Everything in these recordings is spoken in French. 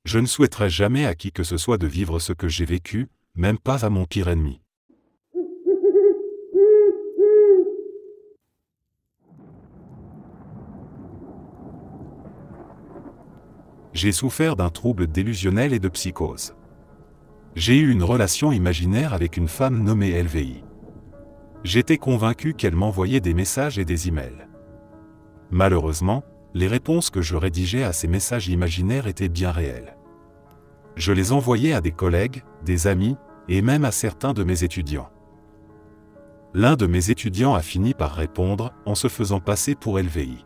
Je ne souhaiterais jamais à qui que ce soit de vivre ce que j'ai vécu, même pas à mon pire ennemi. J'ai souffert d'un trouble délusionnel et de psychose. J'ai eu une relation imaginaire avec une femme nommée LVI. J'étais convaincu qu'elle m'envoyait des messages et des emails. Malheureusement, les réponses que je rédigeais à ces messages imaginaires étaient bien réelles. Je les envoyais à des collègues, des amis, et même à certains de mes étudiants. L'un de mes étudiants a fini par répondre en se faisant passer pour LVI.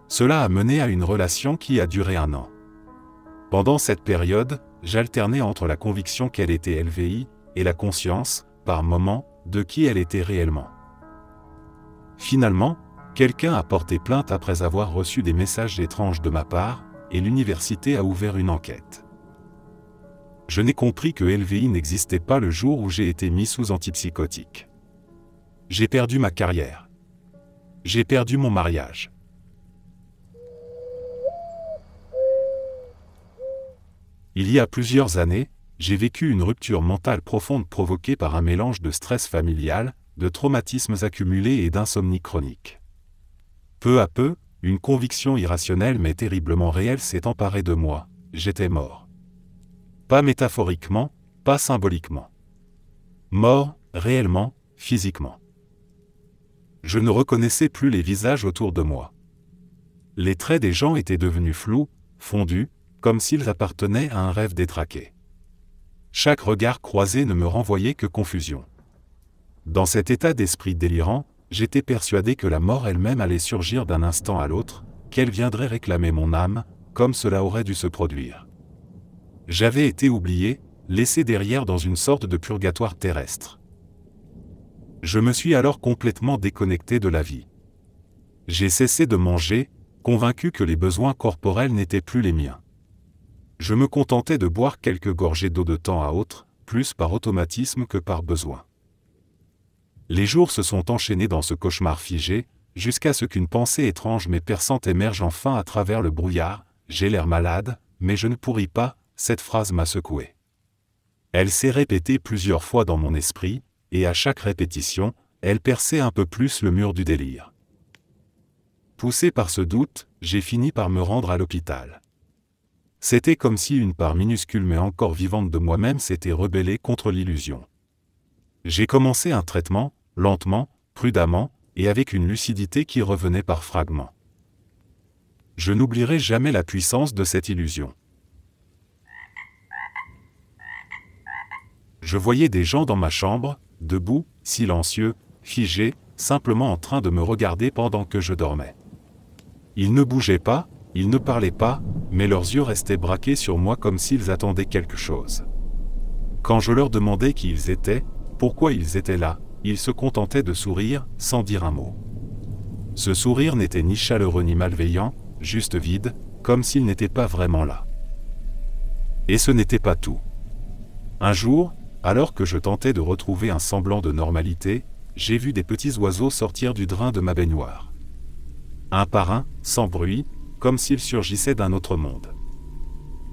Cela a mené à une relation qui a duré 1 an. Pendant cette période, j'alternais entre la conviction qu'elle était LVI et la conscience, par moments, de qui elle était réellement. Finalement, quelqu'un a porté plainte après avoir reçu des messages étranges de ma part, et l'université a ouvert une enquête. Je n'ai compris que LVI n'existait pas le jour où j'ai été mis sous antipsychotique. J'ai perdu ma carrière. J'ai perdu mon mariage. Il y a plusieurs années, j'ai vécu une rupture mentale profonde provoquée par un mélange de stress familial, de traumatismes accumulés et d'insomnie chronique. Peu à peu, une conviction irrationnelle mais terriblement réelle s'est emparée de moi, j'étais mort. Pas métaphoriquement, pas symboliquement. Mort, réellement, physiquement. Je ne reconnaissais plus les visages autour de moi. Les traits des gens étaient devenus flous, fondus, comme s'ils appartenaient à un rêve détraqué. Chaque regard croisé ne me renvoyait que confusion. Dans cet état d'esprit délirant, j'étais persuadé que la mort elle-même allait surgir d'un instant à l'autre, qu'elle viendrait réclamer mon âme, comme cela aurait dû se produire. J'avais été oublié, laissé derrière dans une sorte de purgatoire terrestre. Je me suis alors complètement déconnecté de la vie. J'ai cessé de manger, convaincu que les besoins corporels n'étaient plus les miens. Je me contentais de boire quelques gorgées d'eau de temps à autre, plus par automatisme que par besoin. Les jours se sont enchaînés dans ce cauchemar figé, jusqu'à ce qu'une pensée étrange mais perçante émerge enfin à travers le brouillard. J'ai l'air malade, mais je ne pourris pas, cette phrase m'a secoué. Elle s'est répétée plusieurs fois dans mon esprit, et à chaque répétition, elle perçait un peu plus le mur du délire. Poussé par ce doute, j'ai fini par me rendre à l'hôpital. C'était comme si une part minuscule mais encore vivante de moi-même s'était rebellée contre l'illusion. J'ai commencé un traitement, lentement, prudemment, et avec une lucidité qui revenait par fragments. Je n'oublierai jamais la puissance de cette illusion. Je voyais des gens dans ma chambre, debout, silencieux, figés, simplement en train de me regarder pendant que je dormais. Ils ne bougeaient pas, ils ne parlaient pas, mais leurs yeux restaient braqués sur moi comme s'ils attendaient quelque chose. Quand je leur demandais qui ils étaient, pourquoi ils étaient là, ils se contentaient de sourire, sans dire un mot. Ce sourire n'était ni chaleureux ni malveillant, juste vide, comme s'ils n'étaient pas vraiment là. Et ce n'était pas tout. Un jour, alors que je tentais de retrouver un semblant de normalité, j'ai vu des petits oiseaux sortir du drain de ma baignoire. Un par un, sans bruit, comme s'ils surgissaient d'un autre monde.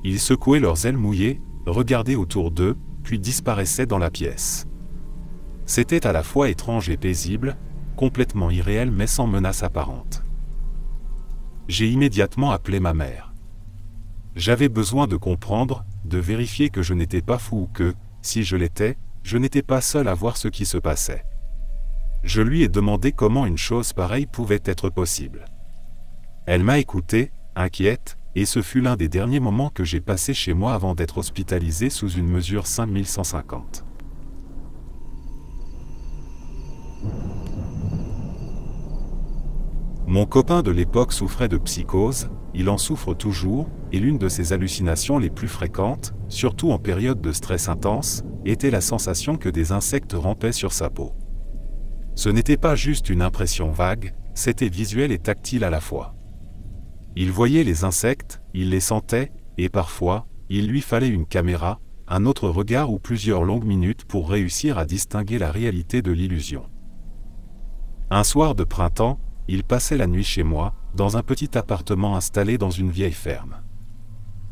Ils secouaient leurs ailes mouillées, regardaient autour d'eux, puis disparaissaient dans la pièce. C'était à la fois étrange et paisible, complètement irréel mais sans menace apparente. J'ai immédiatement appelé ma mère. J'avais besoin de comprendre, de vérifier que je n'étais pas fou ou que, si je l'étais, je n'étais pas seul à voir ce qui se passait. Je lui ai demandé comment une chose pareille pouvait être possible. Elle m'a écouté, inquiète, et ce fut l'un des derniers moments que j'ai passé chez moi avant d'être hospitalisé sous une mesure 5150. Mon copain de l'époque souffrait de psychose, il en souffre toujours, et l'une de ses hallucinations les plus fréquentes, surtout en période de stress intense, était la sensation que des insectes rampaient sur sa peau. Ce n'était pas juste une impression vague, c'était visuel et tactile à la fois. Il voyait les insectes, il les sentait, et parfois, il lui fallait une caméra, un autre regard ou plusieurs longues minutes pour réussir à distinguer la réalité de l'illusion. Un soir de printemps, il passait la nuit chez moi, dans un petit appartement installé dans une vieille ferme.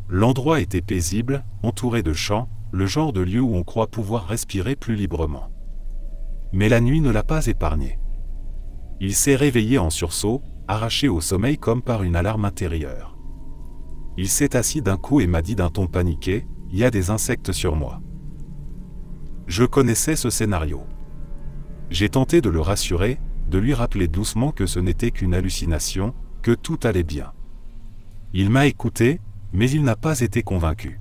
L'endroit était paisible, entouré de champs, le genre de lieu où on croit pouvoir respirer plus librement. Mais la nuit ne l'a pas épargné. Il s'est réveillé en sursaut, arraché au sommeil comme par une alarme intérieure. Il s'est assis d'un coup et m'a dit d'un ton paniqué, « Il y a des insectes sur moi. » Je connaissais ce scénario. J'ai tenté de le rassurer, de lui rappeler doucement que ce n'était qu'une hallucination, que tout allait bien. Il m'a écouté, mais il n'a pas été convaincu.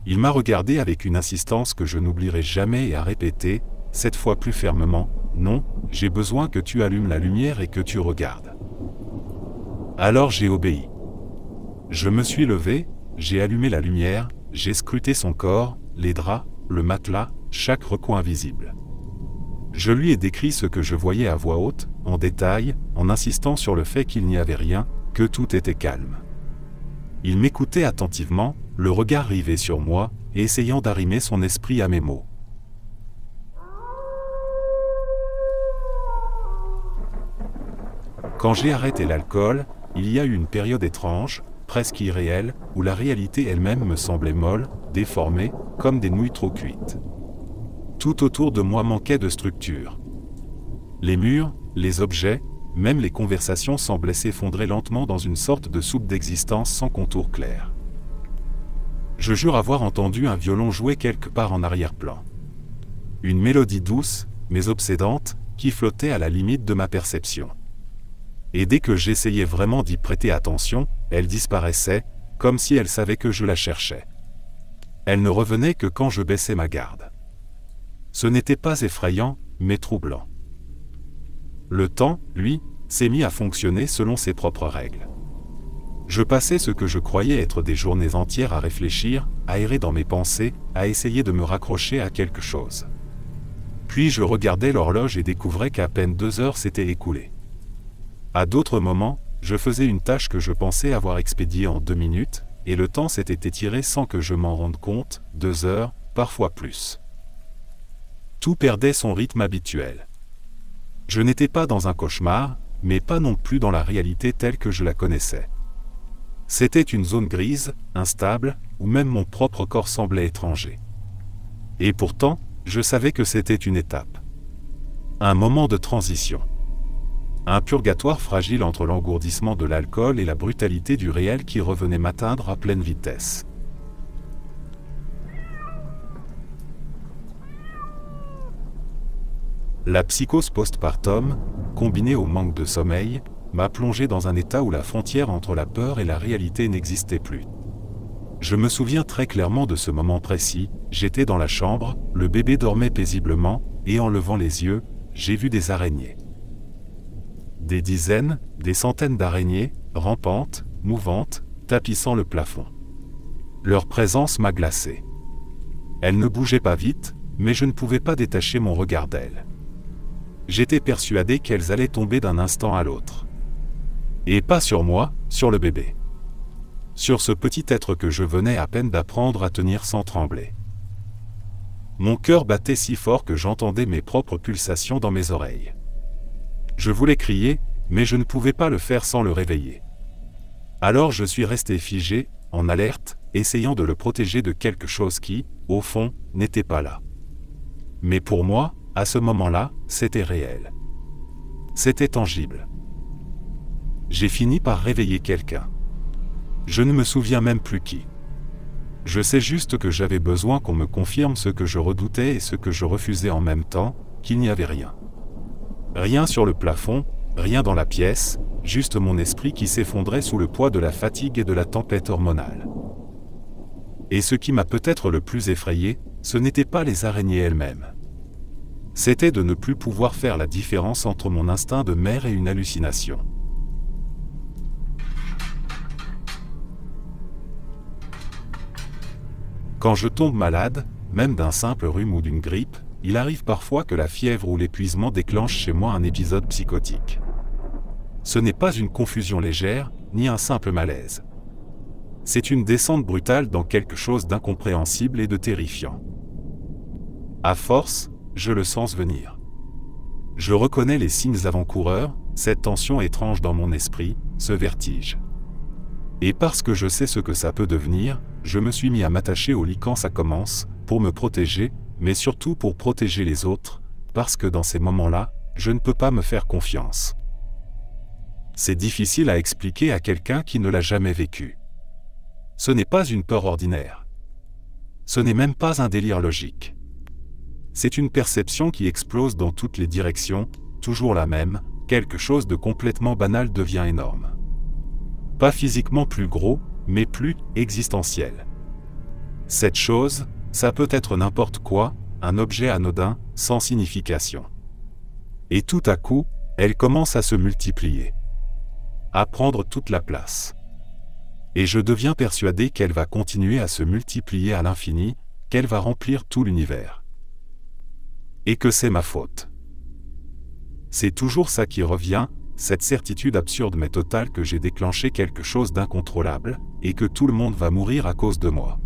Il m'a regardé avec une insistance que je n'oublierai jamais et a répété, cette fois plus fermement, « Non, j'ai besoin que tu allumes la lumière et que tu regardes. » Alors j'ai obéi. Je me suis levé, j'ai allumé la lumière, j'ai scruté son corps, les draps, le matelas, chaque recoin visible. Je lui ai décrit ce que je voyais à voix haute, en détail, en insistant sur le fait qu'il n'y avait rien, que tout était calme. Il m'écoutait attentivement, le regard rivé sur moi, et essayant d'arrimer son esprit à mes mots. Quand j'ai arrêté l'alcool, il y a eu une période étrange, presque irréelle, où la réalité elle-même me semblait molle, déformée, comme des nouilles trop cuites. Tout autour de moi manquait de structure. Les murs, les objets, même les conversations semblaient s'effondrer lentement dans une sorte de soupe d'existence sans contour clair. Je jure avoir entendu un violon jouer quelque part en arrière-plan. Une mélodie douce, mais obsédante, qui flottait à la limite de ma perception. Et dès que j'essayais vraiment d'y prêter attention, elle disparaissait, comme si elle savait que je la cherchais. Elle ne revenait que quand je baissais ma garde. Ce n'était pas effrayant, mais troublant. Le temps, lui, s'est mis à fonctionner selon ses propres règles. Je passais ce que je croyais être des journées entières à réfléchir, à errer dans mes pensées, à essayer de me raccrocher à quelque chose. Puis je regardais l'horloge et découvrais qu'à peine 2 heures s'étaient écoulées. À d'autres moments, je faisais une tâche que je pensais avoir expédiée en 2 minutes, et le temps s'était étiré sans que je m'en rende compte, 2 heures, parfois plus. Tout perdait son rythme habituel. Je n'étais pas dans un cauchemar, mais pas non plus dans la réalité telle que je la connaissais. C'était une zone grise, instable, où même mon propre corps semblait étranger. Et pourtant, je savais que c'était une étape. Un moment de transition. Un purgatoire fragile entre l'engourdissement de l'alcool et la brutalité du réel qui revenait m'atteindre à pleine vitesse. La psychose postpartum, combinée au manque de sommeil, m'a plongé dans un état où la frontière entre la peur et la réalité n'existait plus. Je me souviens très clairement de ce moment précis, j'étais dans la chambre, le bébé dormait paisiblement, et en levant les yeux, j'ai vu des araignées. Des dizaines, des centaines d'araignées, rampantes, mouvantes, tapissant le plafond. Leur présence m'a glacé. Elles ne bougeaient pas vite, mais je ne pouvais pas détacher mon regard d'elles. J'étais persuadé qu'elles allaient tomber d'un instant à l'autre. Et pas sur moi, sur le bébé. Sur ce petit être que je venais à peine d'apprendre à tenir sans trembler. Mon cœur battait si fort que j'entendais mes propres pulsations dans mes oreilles. Je voulais crier, mais je ne pouvais pas le faire sans le réveiller. Alors je suis resté figé, en alerte, essayant de le protéger de quelque chose qui, au fond, n'était pas là. Mais pour moi, à ce moment-là, c'était réel. C'était tangible. J'ai fini par réveiller quelqu'un. Je ne me souviens même plus qui. Je sais juste que j'avais besoin qu'on me confirme ce que je redoutais et ce que je refusais en même temps, qu'il n'y avait rien. Rien sur le plafond, rien dans la pièce, juste mon esprit qui s'effondrait sous le poids de la fatigue et de la tempête hormonale. Et ce qui m'a peut-être le plus effrayé, ce n'était pas les araignées elles-mêmes. C'était de ne plus pouvoir faire la différence entre mon instinct de mère et une hallucination. Quand je tombe malade, même d'un simple rhume ou d'une grippe, il arrive parfois que la fièvre ou l'épuisement déclenche chez moi un épisode psychotique. Ce n'est pas une confusion légère, ni un simple malaise. C'est une descente brutale dans quelque chose d'incompréhensible et de terrifiant. À force, je le sens venir. Je reconnais les signes avant-coureurs, cette tension étrange dans mon esprit, ce vertige. Et parce que je sais ce que ça peut devenir, je me suis mis à m'attacher au lit quand ça commence, pour me protéger, mais surtout pour protéger les autres, parce que dans ces moments-là, je ne peux pas me faire confiance. C'est difficile à expliquer à quelqu'un qui ne l'a jamais vécu. Ce n'est pas une peur ordinaire. Ce n'est même pas un délire logique. C'est une perception qui explose dans toutes les directions, toujours la même, quelque chose de complètement banal devient énorme. Pas physiquement plus gros, mais plus existentiel. Cette chose, ça peut être n'importe quoi, un objet anodin, sans signification. Et tout à coup, elle commence à se multiplier. À prendre toute la place. Et je deviens persuadé qu'elle va continuer à se multiplier à l'infini, qu'elle va remplir tout l'univers. Et que c'est ma faute. C'est toujours ça qui revient, cette certitude absurde mais totale que j'ai déclenché quelque chose d'incontrôlable, et que tout le monde va mourir à cause de moi.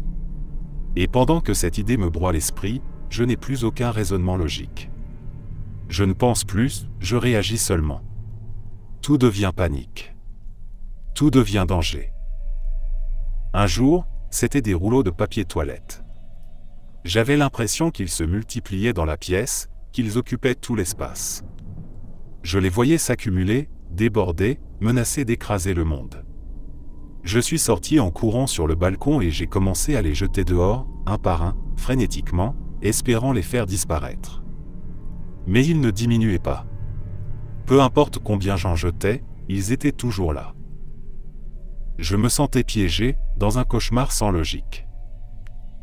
Et pendant que cette idée me broie l'esprit, je n'ai plus aucun raisonnement logique. Je ne pense plus, je réagis seulement. Tout devient panique. Tout devient danger. Un jour, c'était des rouleaux de papier toilette. J'avais l'impression qu'ils se multipliaient dans la pièce, qu'ils occupaient tout l'espace. Je les voyais s'accumuler, déborder, menacer d'écraser le monde. Je suis sorti en courant sur le balcon et j'ai commencé à les jeter dehors, un par un, frénétiquement, espérant les faire disparaître. Mais ils ne diminuaient pas. Peu importe combien j'en jetais, ils étaient toujours là. Je me sentais piégé, dans un cauchemar sans logique.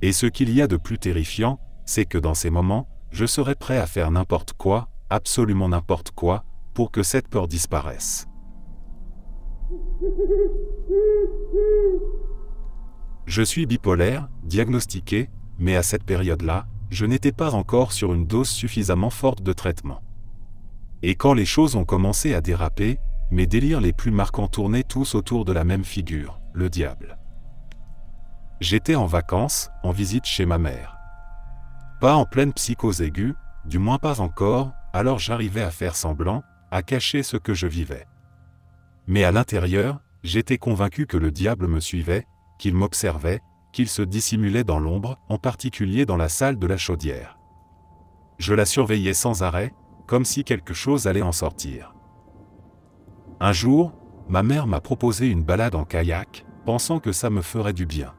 Et ce qu'il y a de plus terrifiant, c'est que dans ces moments, je serais prêt à faire n'importe quoi, absolument n'importe quoi, pour que cette peur disparaisse. Je suis bipolaire, diagnostiqué, mais à cette période-là, je n'étais pas encore sur une dose suffisamment forte de traitement. Et quand les choses ont commencé à déraper, mes délires les plus marquants tournaient tous autour de la même figure, le diable. J'étais en vacances, en visite chez ma mère. Pas en pleine psychose aiguë, du moins pas encore, alors j'arrivais à faire semblant, à cacher ce que je vivais. Mais à l'intérieur, j'étais convaincu que le diable me suivait, qu'il m'observait, qu'il se dissimulait dans l'ombre, en particulier dans la salle de la chaudière. Je la surveillais sans arrêt, comme si quelque chose allait en sortir. Un jour, ma mère m'a proposé une balade en kayak, pensant que ça me ferait du bien.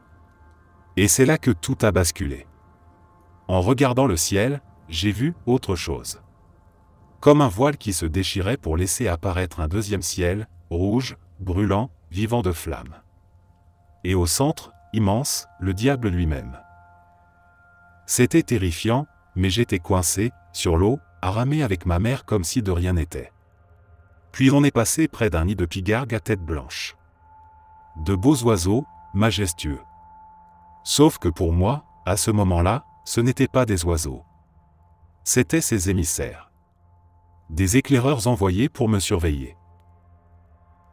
Et c'est là que tout a basculé. En regardant le ciel, j'ai vu autre chose. Comme un voile qui se déchirait pour laisser apparaître un deuxième ciel, rouge, brûlant, vivant de flammes. Et au centre, immense, le diable lui-même. C'était terrifiant, mais j'étais coincé, sur l'eau, à ramer avec ma mère comme si de rien n'était. Puis on est passé près d'un nid de pigargues à tête blanche. De beaux oiseaux, majestueux. Sauf que pour moi, à ce moment-là, ce n'étaient pas des oiseaux. C'étaient ses émissaires. Des éclaireurs envoyés pour me surveiller.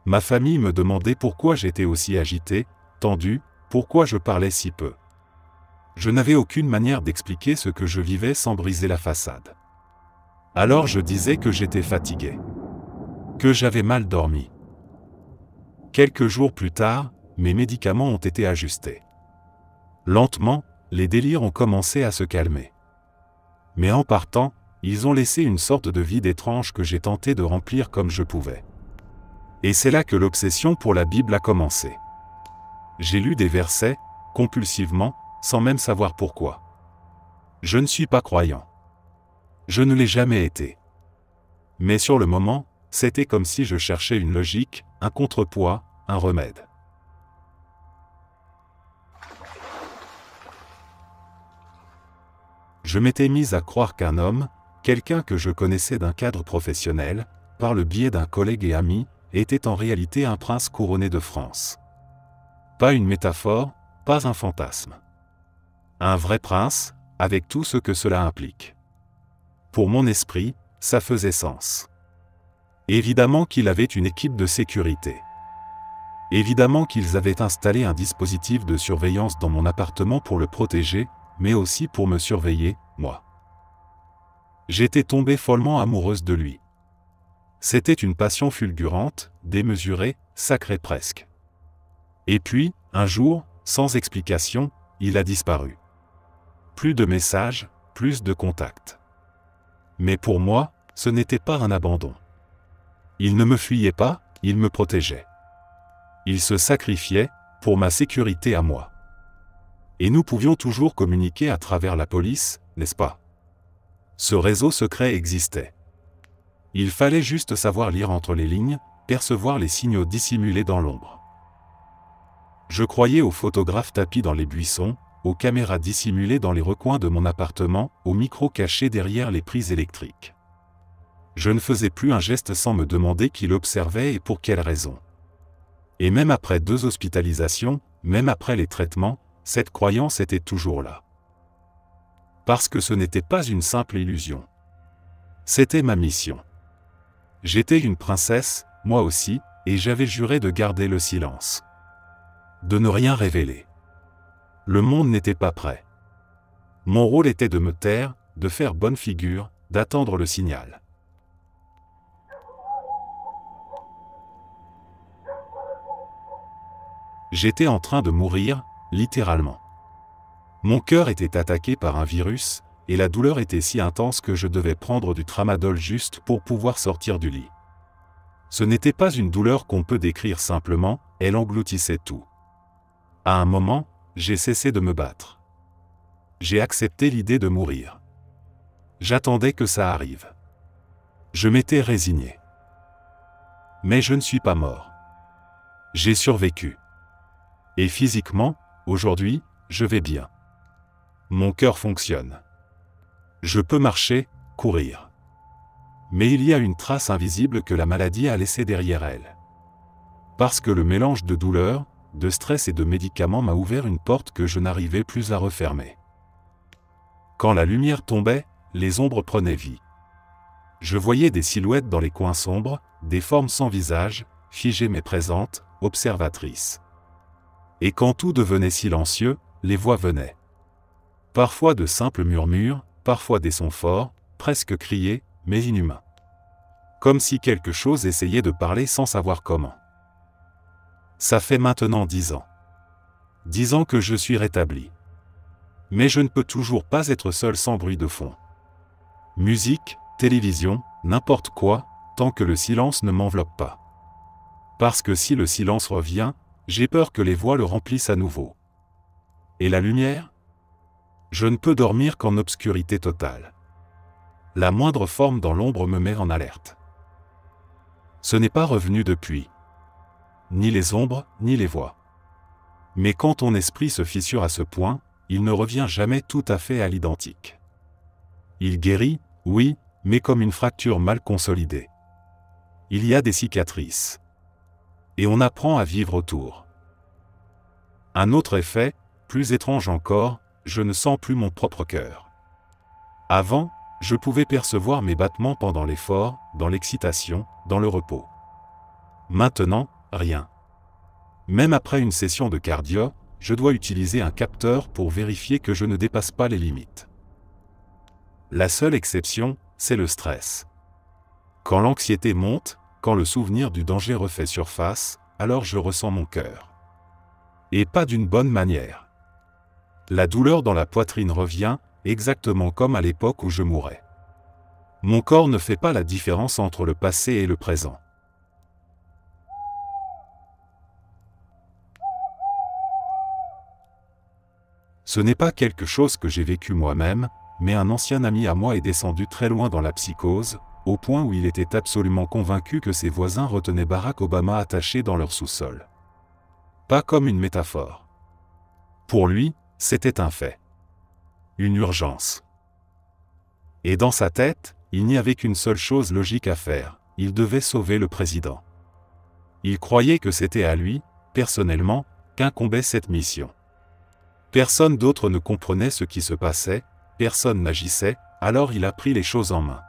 Ma famille me demandait pourquoi j'étais aussi agité, tendu, pourquoi je parlais si peu. Je n'avais aucune manière d'expliquer ce que je vivais sans briser la façade. Alors je disais que j'étais fatigué. Que j'avais mal dormi. Quelques jours plus tard, mes médicaments ont été ajustés. Lentement, les délires ont commencé à se calmer. Mais en partant, ils ont laissé une sorte de vide étrange que j'ai tenté de remplir comme je pouvais. Et c'est là que l'obsession pour la Bible a commencé. J'ai lu des versets, compulsivement, sans même savoir pourquoi. Je ne suis pas croyant. Je ne l'ai jamais été. Mais sur le moment, c'était comme si je cherchais une logique, un contrepoids, un remède. Je m'étais mis à croire qu'un homme, quelqu'un que je connaissais d'un cadre professionnel, par le biais d'un collègue et ami, était en réalité un prince couronné de France. Pas une métaphore, pas un fantasme. Un vrai prince, avec tout ce que cela implique. Pour mon esprit, ça faisait sens. Évidemment qu'il avait une équipe de sécurité. Évidemment qu'ils avaient installé un dispositif de surveillance dans mon appartement pour le protéger, mais aussi pour me surveiller, moi. J'étais tombée follement amoureuse de lui. C'était une passion fulgurante, démesurée, sacrée presque. Et puis, un jour, sans explication, il a disparu. Plus de messages, plus de contacts. Mais pour moi, ce n'était pas un abandon. Il ne me fuyait pas, il me protégeait. Il se sacrifiait, pour ma sécurité à moi. Et nous pouvions toujours communiquer à travers la police, n'est-ce pas? Ce réseau secret existait. Il fallait juste savoir lire entre les lignes, percevoir les signaux dissimulés dans l'ombre. Je croyais aux photographes tapis dans les buissons, aux caméras dissimulées dans les recoins de mon appartement, aux micros cachés derrière les prises électriques. Je ne faisais plus un geste sans me demander qui l'observait et pour quelle raison. Et même après 2 hospitalisations, même après les traitements, cette croyance était toujours là. Parce que ce n'était pas une simple illusion. C'était ma mission. J'étais une princesse, moi aussi, et j'avais juré de garder le silence. De ne rien révéler. Le monde n'était pas prêt. Mon rôle était de me taire, de faire bonne figure, d'attendre le signal. J'étais en train de mourir, littéralement. Mon cœur était attaqué par un virus, et la douleur était si intense que je devais prendre du tramadol juste pour pouvoir sortir du lit. Ce n'était pas une douleur qu'on peut décrire simplement, elle engloutissait tout. À un moment, j'ai cessé de me battre. J'ai accepté l'idée de mourir. J'attendais que ça arrive. Je m'étais résigné. Mais je ne suis pas mort. J'ai survécu. Et physiquement, aujourd'hui, je vais bien. Mon cœur fonctionne. Je peux marcher, courir. Mais il y a une trace invisible que la maladie a laissée derrière elle. Parce que le mélange de douleur, de stress et de médicaments m'a ouvert une porte que je n'arrivais plus à refermer. Quand la lumière tombait, les ombres prenaient vie. Je voyais des silhouettes dans les coins sombres, des formes sans visage, figées mais présentes, observatrices. Et quand tout devenait silencieux, les voix venaient. Parfois de simples murmures, parfois des sons forts, presque criés, mais inhumains. Comme si quelque chose essayait de parler sans savoir comment. Ça fait maintenant 10 ans. 10 ans que je suis rétabli. Mais je ne peux toujours pas être seul sans bruit de fond. Musique, télévision, n'importe quoi, tant que le silence ne m'enveloppe pas. Parce que si le silence revient, j'ai peur que les voix le remplissent à nouveau. Et la lumière? Je ne peux dormir qu'en obscurité totale. La moindre forme dans l'ombre me met en alerte. Ce n'est pas revenu depuis. Ni les ombres, ni les voix. Mais quand ton esprit se fissure à ce point, il ne revient jamais tout à fait à l'identique. Il guérit, oui, mais comme une fracture mal consolidée. Il y a des cicatrices. Et on apprend à vivre autour. Un autre effet, plus étrange encore, je ne sens plus mon propre cœur. Avant, je pouvais percevoir mes battements pendant l'effort, dans l'excitation, dans le repos. Maintenant, rien. Même après une session de cardio, je dois utiliser un capteur pour vérifier que je ne dépasse pas les limites. La seule exception, c'est le stress. Quand l'anxiété monte, quand le souvenir du danger refait surface, alors je ressens mon cœur. Et pas d'une bonne manière. La douleur dans la poitrine revient, exactement comme à l'époque où je mourais. Mon corps ne fait pas la différence entre le passé et le présent. Ce n'est pas quelque chose que j'ai vécu moi-même, mais un ancien ami à moi est descendu très loin dans la psychose, au point où il était absolument convaincu que ses voisins retenaient Barack Obama attaché dans leur sous-sol. Pas comme une métaphore. Pour lui, c'était un fait. Une urgence. Et dans sa tête, il n'y avait qu'une seule chose logique à faire, il devait sauver le président. Il croyait que c'était à lui, personnellement, qu'incombait cette mission. Personne d'autre ne comprenait ce qui se passait, personne n'agissait, alors il a pris les choses en main.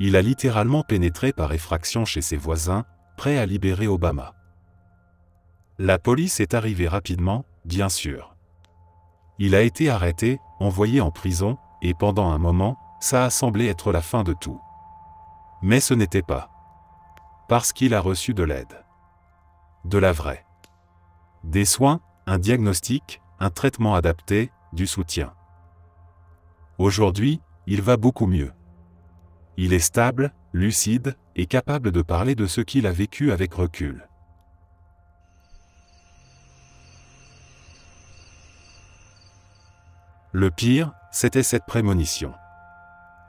Il a littéralement pénétré par effraction chez ses voisins, prêt à libérer Obama. La police est arrivée rapidement, bien sûr. Il a été arrêté, envoyé en prison, et pendant un moment, ça a semblé être la fin de tout. Mais ce n'était pas. Parce qu'il a reçu de l'aide. De la vraie. Des soins, un diagnostic, un traitement adapté, du soutien. Aujourd'hui, il va beaucoup mieux. Il est stable, lucide, et capable de parler de ce qu'il a vécu avec recul. Le pire, c'était cette prémonition.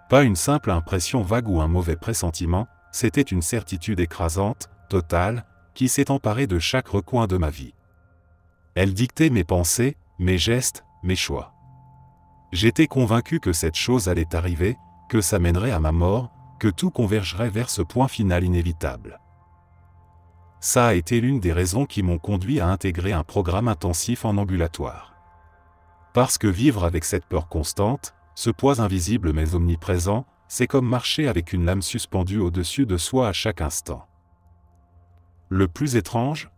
Pas une simple impression vague ou un mauvais pressentiment, c'était une certitude écrasante, totale, qui s'est emparée de chaque recoin de ma vie. Elle dictait mes pensées, mes gestes, mes choix. J'étais convaincu que cette chose allait arriver, que ça mènerait à ma mort, que tout convergerait vers ce point final inévitable. Ça a été l'une des raisons qui m'ont conduit à intégrer un programme intensif en ambulatoire. Parce que vivre avec cette peur constante, ce poids invisible mais omniprésent, c'est comme marcher avec une lame suspendue au-dessus de soi à chaque instant. Le plus étrange ?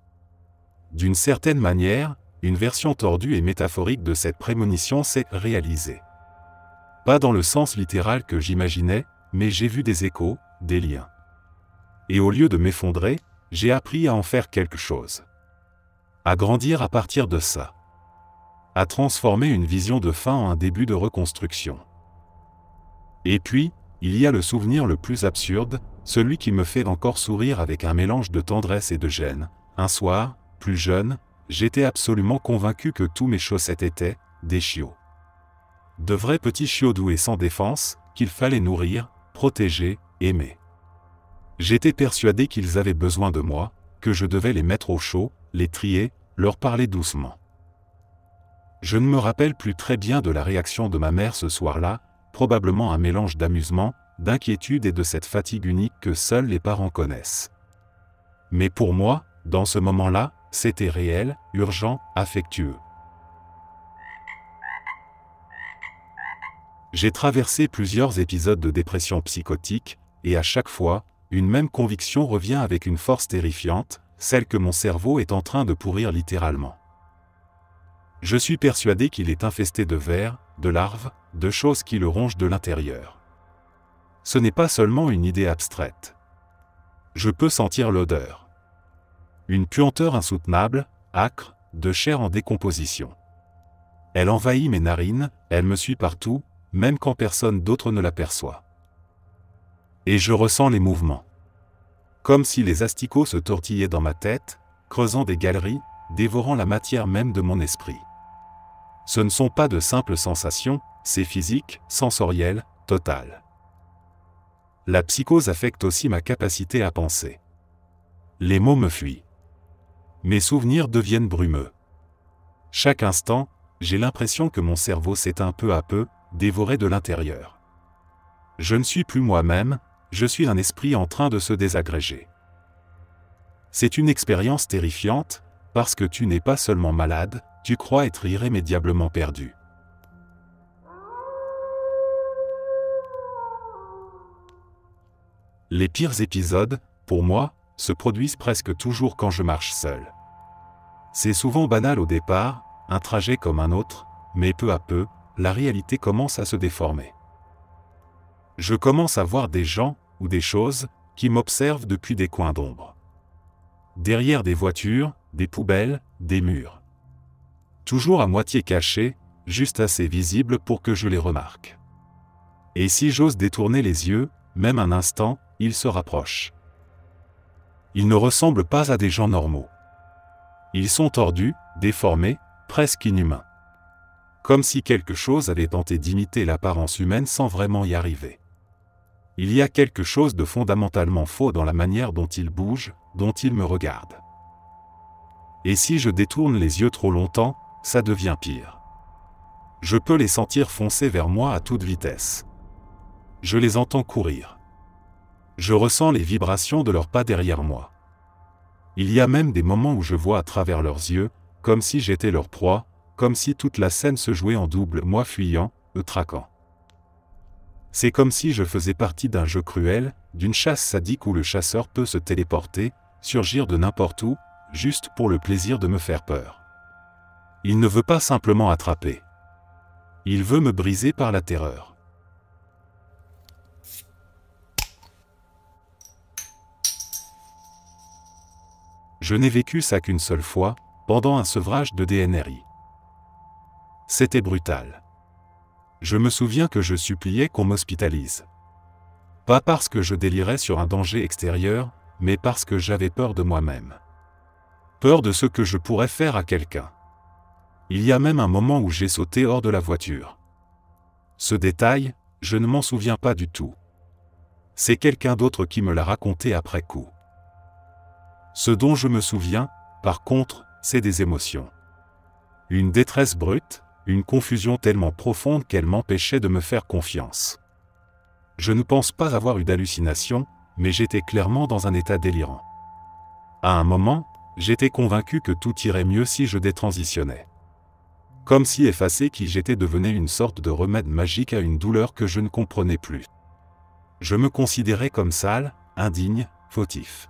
D'une certaine manière, une version tordue et métaphorique de cette prémonition s'est réalisée. Pas dans le sens littéral que j'imaginais, mais j'ai vu des échos, des liens. Et au lieu de m'effondrer, j'ai appris à en faire quelque chose. À grandir à partir de ça. À transformer une vision de fin en un début de reconstruction. Et puis, il y a le souvenir le plus absurde, celui qui me fait encore sourire avec un mélange de tendresse et de gêne. Un soir, plus jeune, j'étais absolument convaincu que tous mes chaussettes étaient des chiots. De vrais petits chiots doux et sans défense, qu'il fallait nourrir, protéger, aimer. J'étais persuadé qu'ils avaient besoin de moi, que je devais les mettre au chaud, les trier, leur parler doucement. Je ne me rappelle plus très bien de la réaction de ma mère ce soir-là, probablement un mélange d'amusement, d'inquiétude et de cette fatigue unique que seuls les parents connaissent. Mais pour moi, dans ce moment-là, c'était réel, urgent, affectueux. J'ai traversé plusieurs épisodes de dépression psychotique, et à chaque fois, une même conviction revient avec une force terrifiante, celle que mon cerveau est en train de pourrir littéralement. Je suis persuadé qu'il est infesté de vers, de larves, de choses qui le rongent de l'intérieur. Ce n'est pas seulement une idée abstraite. Je peux sentir l'odeur. Une puanteur insoutenable, âcre, de chair en décomposition. Elle envahit mes narines, elle me suit partout, même quand personne d'autre ne l'aperçoit. Et je ressens les mouvements. Comme si les asticots se tortillaient dans ma tête, creusant des galeries, dévorant la matière même de mon esprit. Ce ne sont pas de simples sensations, c'est physique, sensoriel, total. La psychose affecte aussi ma capacité à penser. Les mots me fuient. Mes souvenirs deviennent brumeux. Chaque instant, j'ai l'impression que mon cerveau s'éteint peu à peu, dévoré de l'intérieur. Je ne suis plus moi-même, je suis un esprit en train de se désagréger. C'est une expérience terrifiante, parce que tu n'es pas seulement malade, tu crois être irrémédiablement perdu. Les pires épisodes, pour moi, se produisent presque toujours quand je marche seul. C'est souvent banal au départ, un trajet comme un autre, mais peu à peu, la réalité commence à se déformer. Je commence à voir des gens, ou des choses, qui m'observent depuis des coins d'ombre. Derrière des voitures, des poubelles, des murs. Toujours à moitié cachés, juste assez visibles pour que je les remarque. Et si j'ose détourner les yeux, même un instant, ils se rapprochent. Ils ne ressemblent pas à des gens normaux. Ils sont tordus, déformés, presque inhumains. Comme si quelque chose avait tenté d'imiter l'apparence humaine sans vraiment y arriver. Il y a quelque chose de fondamentalement faux dans la manière dont ils bougent, dont ils me regardent. Et si je détourne les yeux trop longtemps, ça devient pire. Je peux les sentir foncer vers moi à toute vitesse. Je les entends courir. Je ressens les vibrations de leurs pas derrière moi. Il y a même des moments où je vois à travers leurs yeux, comme si j'étais leur proie, comme si toute la scène se jouait en double, moi fuyant, eux traquant. C'est comme si je faisais partie d'un jeu cruel, d'une chasse sadique où le chasseur peut se téléporter, surgir de n'importe où, juste pour le plaisir de me faire peur. Il ne veut pas simplement attraper. Il veut me briser par la terreur. Je n'ai vécu ça qu'une seule fois, pendant un sevrage de DNRI. C'était brutal. Je me souviens que je suppliais qu'on m'hospitalise. Pas parce que je délirais sur un danger extérieur, mais parce que j'avais peur de moi-même. Peur de ce que je pourrais faire à quelqu'un. Il y a même un moment où j'ai sauté hors de la voiture. Ce détail, je ne m'en souviens pas du tout. C'est quelqu'un d'autre qui me l'a raconté après coup. Ce dont je me souviens, par contre, c'est des émotions. Une détresse brute, une confusion tellement profonde qu'elle m'empêchait de me faire confiance. Je ne pense pas avoir eu d'hallucination, mais j'étais clairement dans un état délirant. À un moment, j'étais convaincu que tout irait mieux si je détransitionnais. Comme si effacer qui j'étais devenait une sorte de remède magique à une douleur que je ne comprenais plus. Je me considérais comme sale, indigne, fautif.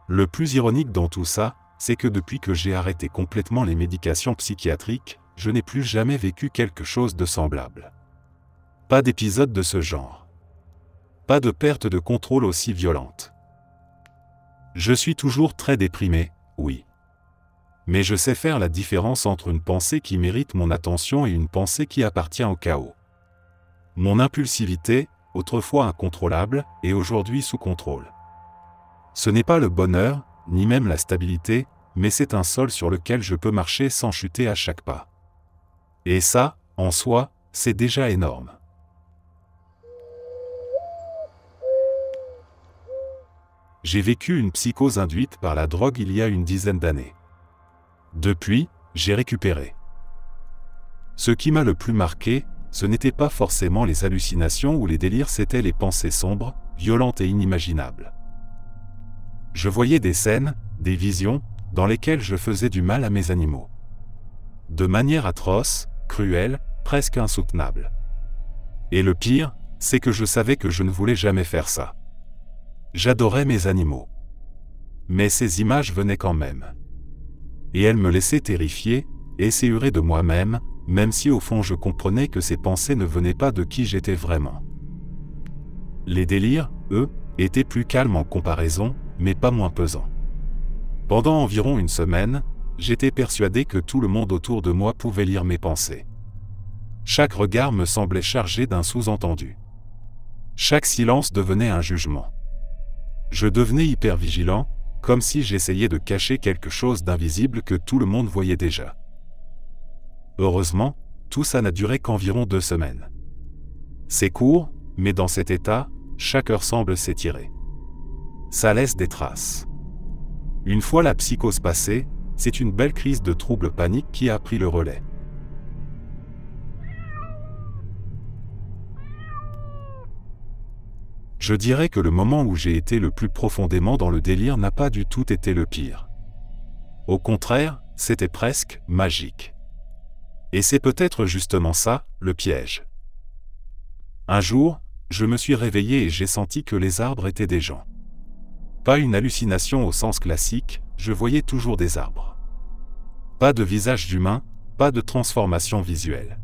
Le plus ironique dans tout ça, c'est que depuis que j'ai arrêté complètement les médications psychiatriques, je n'ai plus jamais vécu quelque chose de semblable. Pas d'épisode de ce genre. Pas de perte de contrôle aussi violente. Je suis toujours très déprimé, oui. Mais je sais faire la différence entre une pensée qui mérite mon attention et une pensée qui appartient au chaos. Mon impulsivité, autrefois incontrôlable, est aujourd'hui sous contrôle. Ce n'est pas le bonheur, ni même la stabilité, mais c'est un sol sur lequel je peux marcher sans chuter à chaque pas. Et ça, en soi, c'est déjà énorme. J'ai vécu une psychose induite par la drogue il y a une dizaine d'années. Depuis, j'ai récupéré. Ce qui m'a le plus marqué, ce n'était pas forcément les hallucinations ou les délires, c'étaient les pensées sombres, violentes et inimaginables. Je voyais des scènes, des visions, dans lesquelles je faisais du mal à mes animaux. De manière atroce, cruelle, presque insoutenable. Et le pire, c'est que je savais que je ne voulais jamais faire ça. J'adorais mes animaux. Mais ces images venaient quand même. Et elles me laissaient terrifié, esséuré de moi-même, même si au fond je comprenais que ces pensées ne venaient pas de qui j'étais vraiment. Les délires, eux, étaient plus calmes en comparaison, mais pas moins pesants. Pendant environ une semaine, j'étais persuadé que tout le monde autour de moi pouvait lire mes pensées. Chaque regard me semblait chargé d'un sous-entendu. Chaque silence devenait un jugement. Je devenais hyper vigilant, comme si j'essayais de cacher quelque chose d'invisible que tout le monde voyait déjà. Heureusement, tout ça n'a duré qu'environ 2 semaines. C'est court, mais dans cet état, chaque heure semble s'étirer. Ça laisse des traces. Une fois la psychose passée, c'est une belle crise de trouble panique qui a pris le relais. Je dirais que le moment où j'ai été le plus profondément dans le délire n'a pas du tout été le pire. Au contraire, c'était presque magique. Et c'est peut-être justement ça, le piège. Un jour, je me suis réveillé et j'ai senti que les arbres étaient des gens. Pas une hallucination au sens classique, je voyais toujours des arbres. Pas de visage d'humain, pas de transformation visuelle.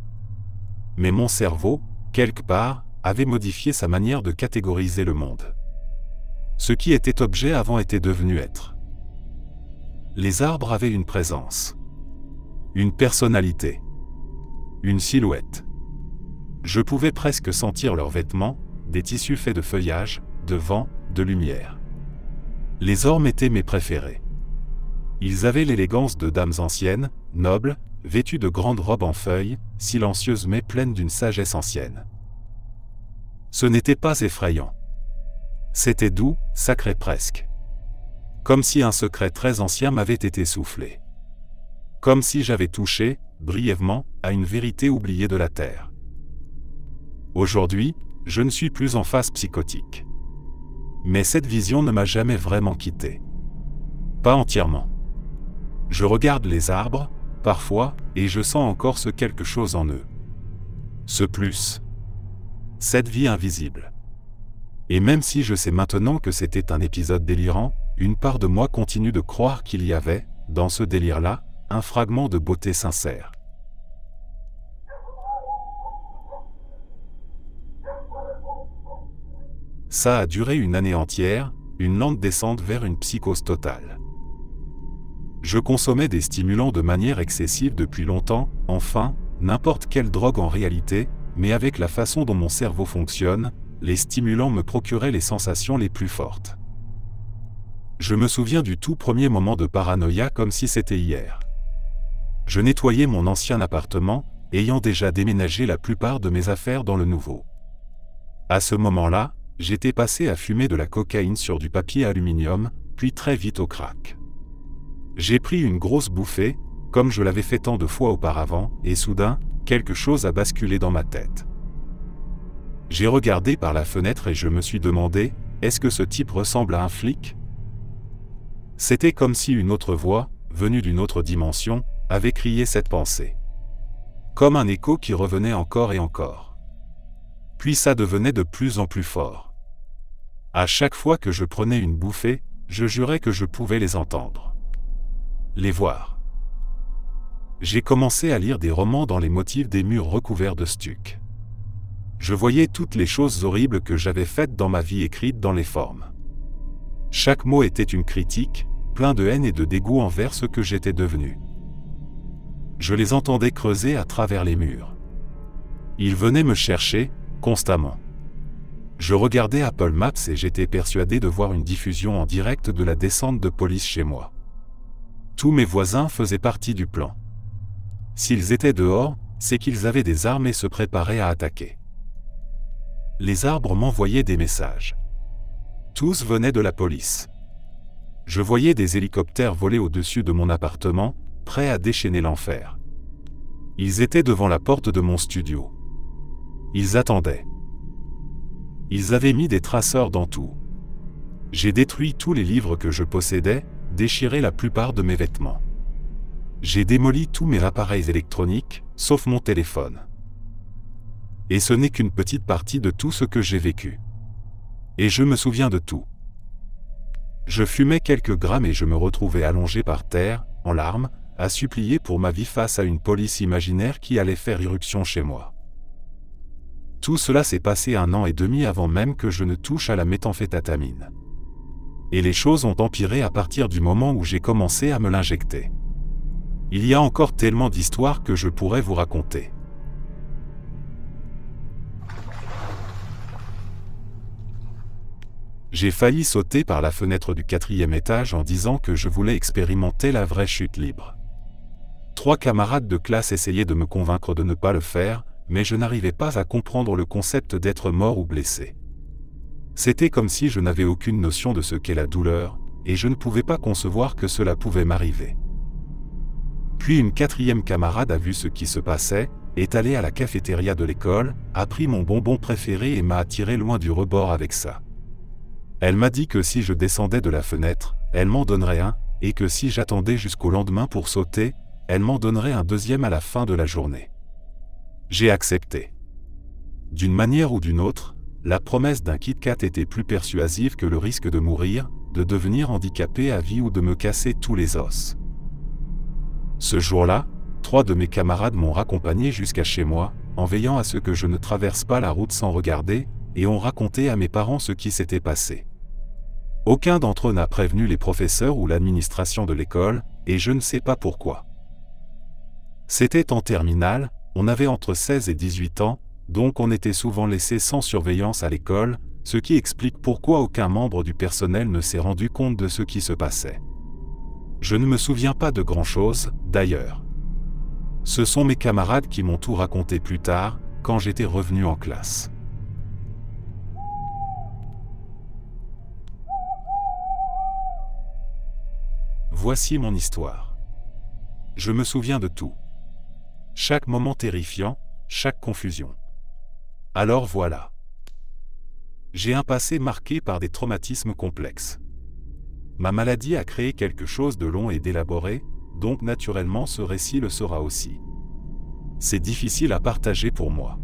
Mais mon cerveau, quelque part, avait modifié sa manière de catégoriser le monde. Ce qui était objet avant était devenu être. Les arbres avaient une présence. Une personnalité. Une silhouette. Je pouvais presque sentir leurs vêtements, des tissus faits de feuillage, de vent, de lumière. Les ormes étaient mes préférés. Ils avaient l'élégance de dames anciennes, nobles, vêtues de grandes robes en feuilles, silencieuses mais pleines d'une sagesse ancienne. Ce n'était pas effrayant. C'était doux, sacré presque. Comme si un secret très ancien m'avait été soufflé. Comme si j'avais touché, brièvement, à une vérité oubliée de la terre. Aujourd'hui, je ne suis plus en phase psychotique. Mais cette vision ne m'a jamais vraiment quitté. Pas entièrement. Je regarde les arbres, parfois, et je sens encore ce quelque chose en eux. Ce plus. Cette vie invisible. Et même si je sais maintenant que c'était un épisode délirant, une part de moi continue de croire qu'il y avait, dans ce délire-là, un fragment de beauté sincère. Ça a duré une année entière, une lente descente vers une psychose totale. Je consommais des stimulants de manière excessive depuis longtemps, enfin, n'importe quelle drogue en réalité, mais avec la façon dont mon cerveau fonctionne, les stimulants me procuraient les sensations les plus fortes. Je me souviens du tout premier moment de paranoïa comme si c'était hier. Je nettoyais mon ancien appartement, ayant déjà déménagé la plupart de mes affaires dans le nouveau. À ce moment-là, j'étais passé à fumer de la cocaïne sur du papier aluminium, puis très vite au crack. J'ai pris une grosse bouffée, comme je l'avais fait tant de fois auparavant, et soudain, quelque chose a basculé dans ma tête. J'ai regardé par la fenêtre et je me suis demandé, est-ce que ce type ressemble à un flic ? C'était comme si une autre voix, venue d'une autre dimension, avait crié cette pensée. Comme un écho qui revenait encore et encore. Puis ça devenait de plus en plus fort. À chaque fois que je prenais une bouffée, je jurais que je pouvais les entendre. Les voir. J'ai commencé à lire des romans dans les motifs des murs recouverts de stuc. Je voyais toutes les choses horribles que j'avais faites dans ma vie écrites dans les formes. Chaque mot était une critique, plein de haine et de dégoût envers ce que j'étais devenu. Je les entendais creuser à travers les murs. Ils venaient me chercher, constamment. Je regardais Apple Maps et j'étais persuadé de voir une diffusion en direct de la descente de police chez moi. Tous mes voisins faisaient partie du plan. S'ils étaient dehors, c'est qu'ils avaient des armes et se préparaient à attaquer. Les arbres m'envoyaient des messages. Tous venaient de la police. Je voyais des hélicoptères voler au-dessus de mon appartement, prêts à déchaîner l'enfer. Ils étaient devant la porte de mon studio. Ils attendaient. Ils avaient mis des traceurs dans tout. J'ai détruit tous les livres que je possédais, déchiré la plupart de mes vêtements. J'ai démoli tous mes appareils électroniques, sauf mon téléphone. Et ce n'est qu'une petite partie de tout ce que j'ai vécu. Et je me souviens de tout. Je fumais quelques grammes et je me retrouvais allongé par terre, en larmes, à supplier pour ma vie face à une police imaginaire qui allait faire irruption chez moi. Tout cela s'est passé 1 an et demi avant même que je ne touche à la méthamphétamine. Et les choses ont empiré à partir du moment où j'ai commencé à me l'injecter. Il y a encore tellement d'histoires que je pourrais vous raconter. J'ai failli sauter par la fenêtre du 4e étage en disant que je voulais expérimenter la vraie chute libre. 3 camarades de classe essayaient de me convaincre de ne pas le faire, mais je n'arrivais pas à comprendre le concept d'être mort ou blessé. C'était comme si je n'avais aucune notion de ce qu'est la douleur, et je ne pouvais pas concevoir que cela pouvait m'arriver. Puis une 4e camarade a vu ce qui se passait, est allée à la cafétéria de l'école, a pris mon bonbon préféré et m'a attiré loin du rebord avec ça. Elle m'a dit que si je descendais de la fenêtre, elle m'en donnerait un, et que si j'attendais jusqu'au lendemain pour sauter, elle m'en donnerait un 2e à la fin de la journée. J'ai accepté. D'une manière ou d'une autre, la promesse d'un Kit Kat était plus persuasive que le risque de mourir, de devenir handicapé à vie ou de me casser tous les os. Ce jour-là, 3 de mes camarades m'ont raccompagné jusqu'à chez moi, en veillant à ce que je ne traverse pas la route sans regarder, et ont raconté à mes parents ce qui s'était passé. Aucun d'entre eux n'a prévenu les professeurs ou l'administration de l'école, et je ne sais pas pourquoi. C'était en terminale, on avait entre 16 et 18 ans, donc on était souvent laissé sans surveillance à l'école, ce qui explique pourquoi aucun membre du personnel ne s'est rendu compte de ce qui se passait. Je ne me souviens pas de grand-chose, d'ailleurs. Ce sont mes camarades qui m'ont tout raconté plus tard, quand j'étais revenu en classe. Voici mon histoire. Je me souviens de tout. Chaque moment terrifiant, chaque confusion. Alors voilà. J'ai un passé marqué par des traumatismes complexes. Ma maladie a créé quelque chose de long et d'élaboré, donc naturellement ce récit le sera aussi. C'est difficile à partager pour moi.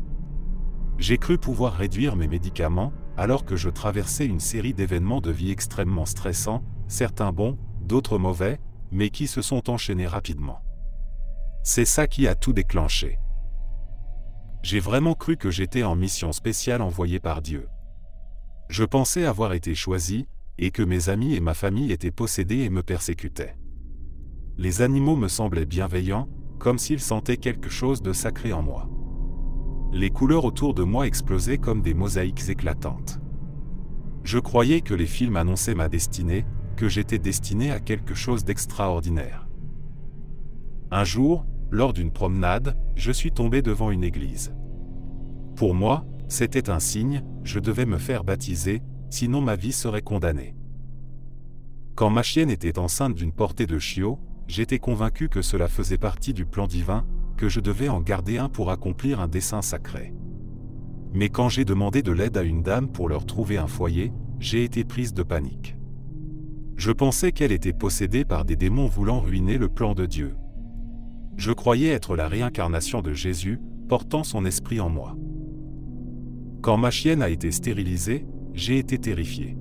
J'ai cru pouvoir réduire mes médicaments, alors que je traversais une série d'événements de vie extrêmement stressants, certains bons, d'autres mauvais, mais qui se sont enchaînés rapidement. C'est ça qui a tout déclenché. J'ai vraiment cru que j'étais en mission spéciale envoyée par Dieu. Je pensais avoir été choisi, et que mes amis et ma famille étaient possédés et me persécutaient. Les animaux me semblaient bienveillants, comme s'ils sentaient quelque chose de sacré en moi. Les couleurs autour de moi explosaient comme des mosaïques éclatantes. Je croyais que les films annonçaient ma destinée, que j'étais destiné à quelque chose d'extraordinaire. Un jour, lors d'une promenade, je suis tombé devant une église. Pour moi, c'était un signe, je devais me faire baptiser, sinon ma vie serait condamnée. Quand ma chienne était enceinte d'une portée de chiots, j'étais convaincu que cela faisait partie du plan divin, que je devais en garder un pour accomplir un dessein sacré. Mais quand j'ai demandé de l'aide à une dame pour leur trouver un foyer, j'ai été prise de panique. Je pensais qu'elle était possédée par des démons voulant ruiner le plan de Dieu. Je croyais être la réincarnation de Jésus, portant son esprit en moi. Quand ma chienne a été stérilisée, j'ai été terrifié.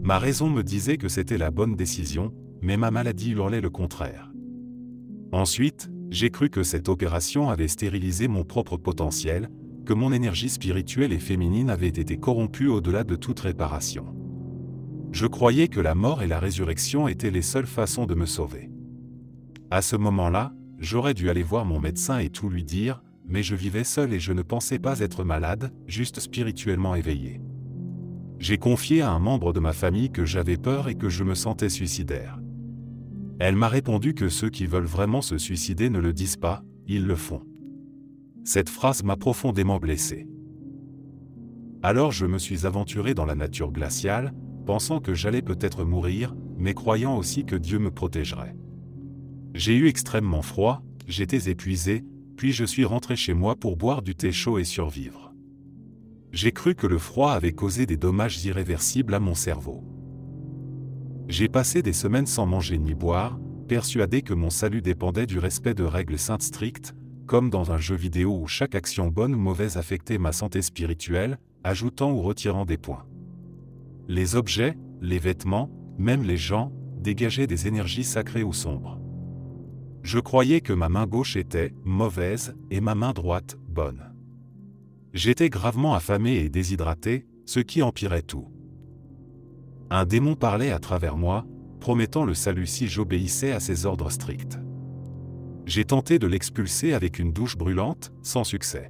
Ma raison me disait que c'était la bonne décision, mais ma maladie hurlait le contraire. Ensuite, j'ai cru que cette opération avait stérilisé mon propre potentiel, que mon énergie spirituelle et féminine avait été corrompue au-delà de toute réparation. Je croyais que la mort et la résurrection étaient les seules façons de me sauver. À ce moment-là, j'aurais dû aller voir mon médecin et tout lui dire, mais je vivais seul et je ne pensais pas être malade, juste spirituellement éveillé. J'ai confié à un membre de ma famille que j'avais peur et que je me sentais suicidaire. Elle m'a répondu que ceux qui veulent vraiment se suicider ne le disent pas, ils le font. Cette phrase m'a profondément blessé. Alors je me suis aventuré dans la nature glaciale, pensant que j'allais peut-être mourir, mais croyant aussi que Dieu me protégerait. J'ai eu extrêmement froid, j'étais épuisé, puis je suis rentré chez moi pour boire du thé chaud et survivre. J'ai cru que le froid avait causé des dommages irréversibles à mon cerveau. J'ai passé des semaines sans manger ni boire, persuadé que mon salut dépendait du respect de règles saintes strictes, comme dans un jeu vidéo où chaque action bonne ou mauvaise affectait ma santé spirituelle, ajoutant ou retirant des points. Les objets, les vêtements, même les gens, dégageaient des énergies sacrées ou sombres. Je croyais que ma main gauche était mauvaise et ma main droite bonne. J'étais gravement affamé et déshydraté, ce qui empirait tout. Un démon parlait à travers moi, promettant le salut si j'obéissais à ses ordres stricts. J'ai tenté de l'expulser avec une douche brûlante, sans succès.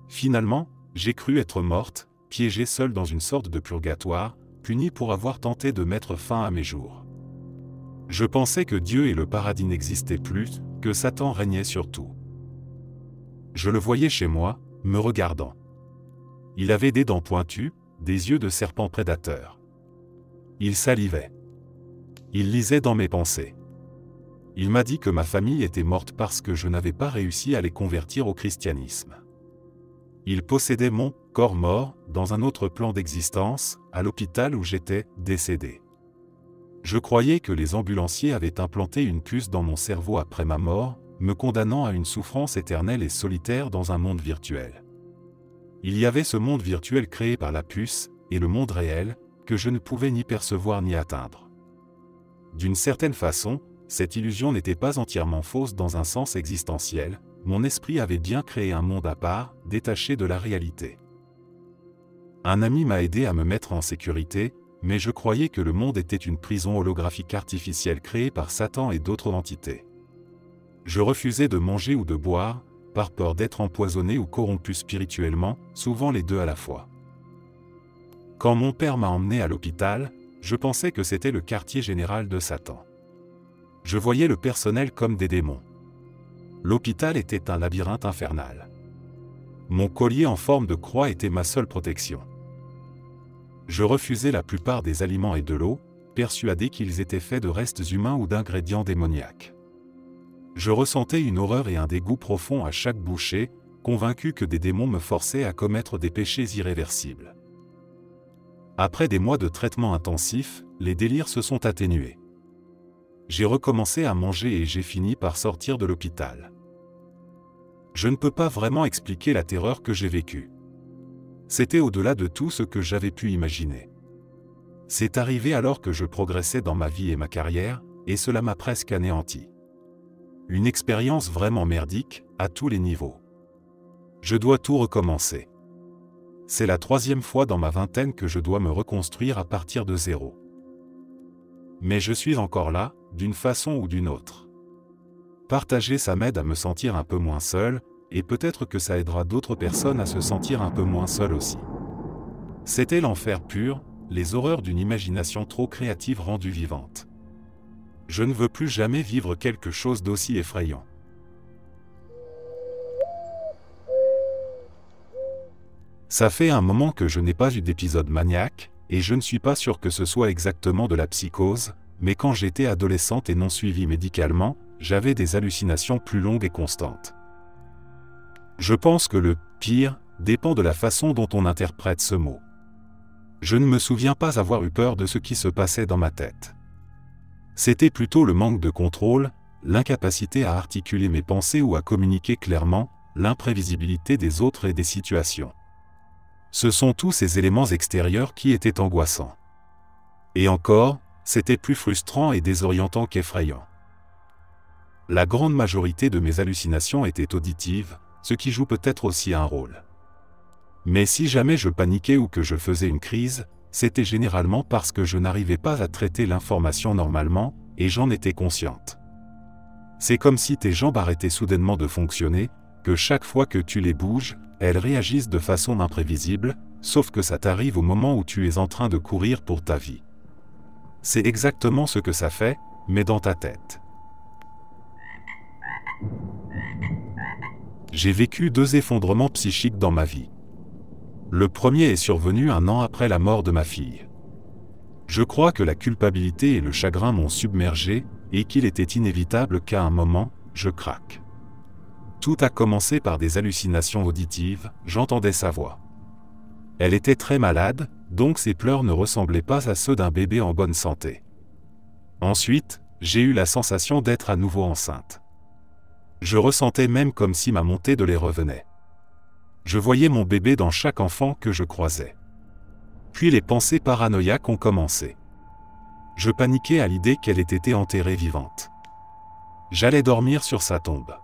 Finalement, j'ai cru être morte, piégée seule dans une sorte de purgatoire, punie pour avoir tenté de mettre fin à mes jours. Je pensais que Dieu et le paradis n'existaient plus, que Satan régnait sur tout. Je le voyais chez moi, me regardant. Il avait des dents pointues, des yeux de serpent prédateur. Il salivait. Il lisait dans mes pensées. Il m'a dit que ma famille était morte parce que je n'avais pas réussi à les convertir au christianisme. Il possédait mon corps mort, dans un autre plan d'existence, à l'hôpital où j'étais décédé. Je croyais que les ambulanciers avaient implanté une puce dans mon cerveau après ma mort, me condamnant à une souffrance éternelle et solitaire dans un monde virtuel. Il y avait ce monde virtuel créé par la puce, et le monde réel, que je ne pouvais ni percevoir ni atteindre. D'une certaine façon, cette illusion n'était pas entièrement fausse dans un sens existentiel, mon esprit avait bien créé un monde à part, détaché de la réalité. Un ami m'a aidé à me mettre en sécurité, mais je croyais que le monde était une prison holographique artificielle créée par Satan et d'autres entités. Je refusais de manger ou de boire, par peur d'être empoisonné ou corrompu spirituellement, souvent les deux à la fois. Quand mon père m'a emmené à l'hôpital, je pensais que c'était le quartier général de Satan. Je voyais le personnel comme des démons. L'hôpital était un labyrinthe infernal. Mon collier en forme de croix était ma seule protection. Je refusais la plupart des aliments et de l'eau, persuadé qu'ils étaient faits de restes humains ou d'ingrédients démoniaques. Je ressentais une horreur et un dégoût profond à chaque bouchée, convaincu que des démons me forçaient à commettre des péchés irréversibles. Après des mois de traitement intensif, les délires se sont atténués. J'ai recommencé à manger et j'ai fini par sortir de l'hôpital. Je ne peux pas vraiment expliquer la terreur que j'ai vécue. C'était au-delà de tout ce que j'avais pu imaginer. C'est arrivé alors que je progressais dans ma vie et ma carrière, et cela m'a presque anéanti. Une expérience vraiment merdique, à tous les niveaux. Je dois tout recommencer. C'est la 3e fois dans ma vingtaine que je dois me reconstruire à partir de zéro. Mais je suis encore là, d'une façon ou d'une autre. Partager ça m'aide à me sentir un peu moins seul, et peut-être que ça aidera d'autres personnes à se sentir un peu moins seules aussi. C'était l'enfer pur, les horreurs d'une imagination trop créative rendue vivante. Je ne veux plus jamais vivre quelque chose d'aussi effrayant. Ça fait un moment que je n'ai pas eu d'épisode maniaque, et je ne suis pas sûr que ce soit exactement de la psychose, mais quand j'étais adolescente et non suivie médicalement, j'avais des hallucinations plus longues et constantes. Je pense que le « pire » dépend de la façon dont on interprète ce mot. Je ne me souviens pas avoir eu peur de ce qui se passait dans ma tête. C'était plutôt le manque de contrôle, l'incapacité à articuler mes pensées ou à communiquer clairement, l'imprévisibilité des autres et des situations. Ce sont tous ces éléments extérieurs qui étaient angoissants. Et encore, c'était plus frustrant et désorientant qu'effrayant. La grande majorité de mes hallucinations étaient auditives, ce qui joue peut-être aussi un rôle. Mais si jamais je paniquais ou que je faisais une crise, c'était généralement parce que je n'arrivais pas à traiter l'information normalement, et j'en étais consciente. C'est comme si tes jambes arrêtaient soudainement de fonctionner, que chaque fois que tu les bouges, elles réagissent de façon imprévisible, sauf que ça t'arrive au moment où tu es en train de courir pour ta vie. C'est exactement ce que ça fait, mais dans ta tête. J'ai vécu 2 effondrements psychiques dans ma vie. Le premier est survenu 1 an après la mort de ma fille. Je crois que la culpabilité et le chagrin m'ont submergé, et qu'il était inévitable qu'à un moment, je craque. Tout a commencé par des hallucinations auditives, j'entendais sa voix. Elle était très malade, donc ses pleurs ne ressemblaient pas à ceux d'un bébé en bonne santé. Ensuite, j'ai eu la sensation d'être à nouveau enceinte. Je ressentais même comme si ma montée de lait revenait. Je voyais mon bébé dans chaque enfant que je croisais. Puis les pensées paranoïaques ont commencé. Je paniquais à l'idée qu'elle ait été enterrée vivante. J'allais dormir sur sa tombe.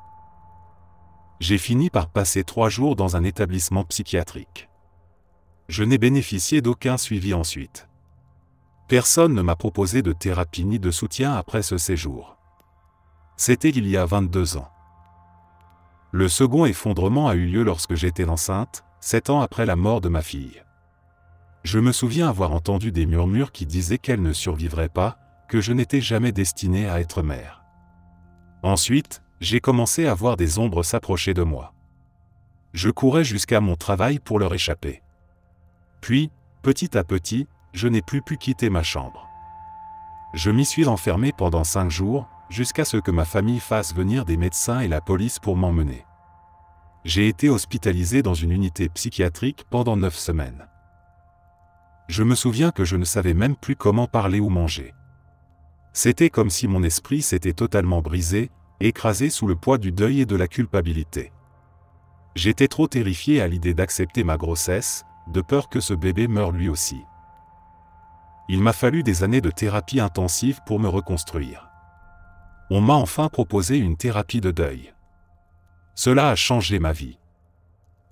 J'ai fini par passer 3 jours dans un établissement psychiatrique. Je n'ai bénéficié d'aucun suivi ensuite. Personne ne m'a proposé de thérapie ni de soutien après ce séjour. C'était il y a 22 ans. Le second effondrement a eu lieu lorsque j'étais enceinte, 7 ans après la mort de ma fille. Je me souviens avoir entendu des murmures qui disaient qu'elle ne survivrait pas, que je n'étais jamais destinée à être mère. Ensuite, j'ai commencé à voir des ombres s'approcher de moi. Je courais jusqu'à mon travail pour leur échapper. Puis, petit à petit, je n'ai plus pu quitter ma chambre. Je m'y suis enfermé pendant 5 jours, jusqu'à ce que ma famille fasse venir des médecins et la police pour m'emmener. J'ai été hospitalisé dans une unité psychiatrique pendant 9 semaines. Je me souviens que je ne savais même plus comment parler ou manger. C'était comme si mon esprit s'était totalement brisé, écrasé sous le poids du deuil et de la culpabilité. J'étais trop terrifié à l'idée d'accepter ma grossesse, de peur que ce bébé meure lui aussi. Il m'a fallu des années de thérapie intensive pour me reconstruire. On m'a enfin proposé une thérapie de deuil. Cela a changé ma vie.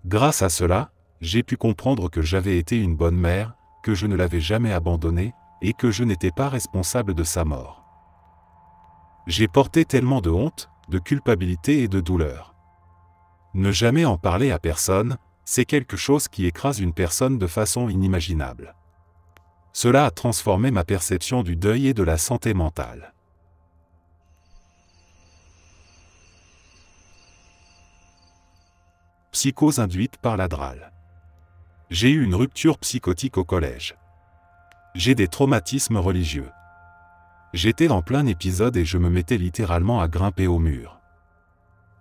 Grâce à cela, j'ai pu comprendre que j'avais été une bonne mère, que je ne l'avais jamais abandonnée, et que je n'étais pas responsable de sa mort. J'ai porté tellement de honte, de culpabilité et de douleur. Ne jamais en parler à personne, c'est quelque chose qui écrase une personne de façon inimaginable. Cela a transformé ma perception du deuil et de la santé mentale. Psychose induite par la DRAL. J'ai eu une rupture psychotique au collège. J'ai des traumatismes religieux. J'étais en plein épisode et je me mettais littéralement à grimper au mur.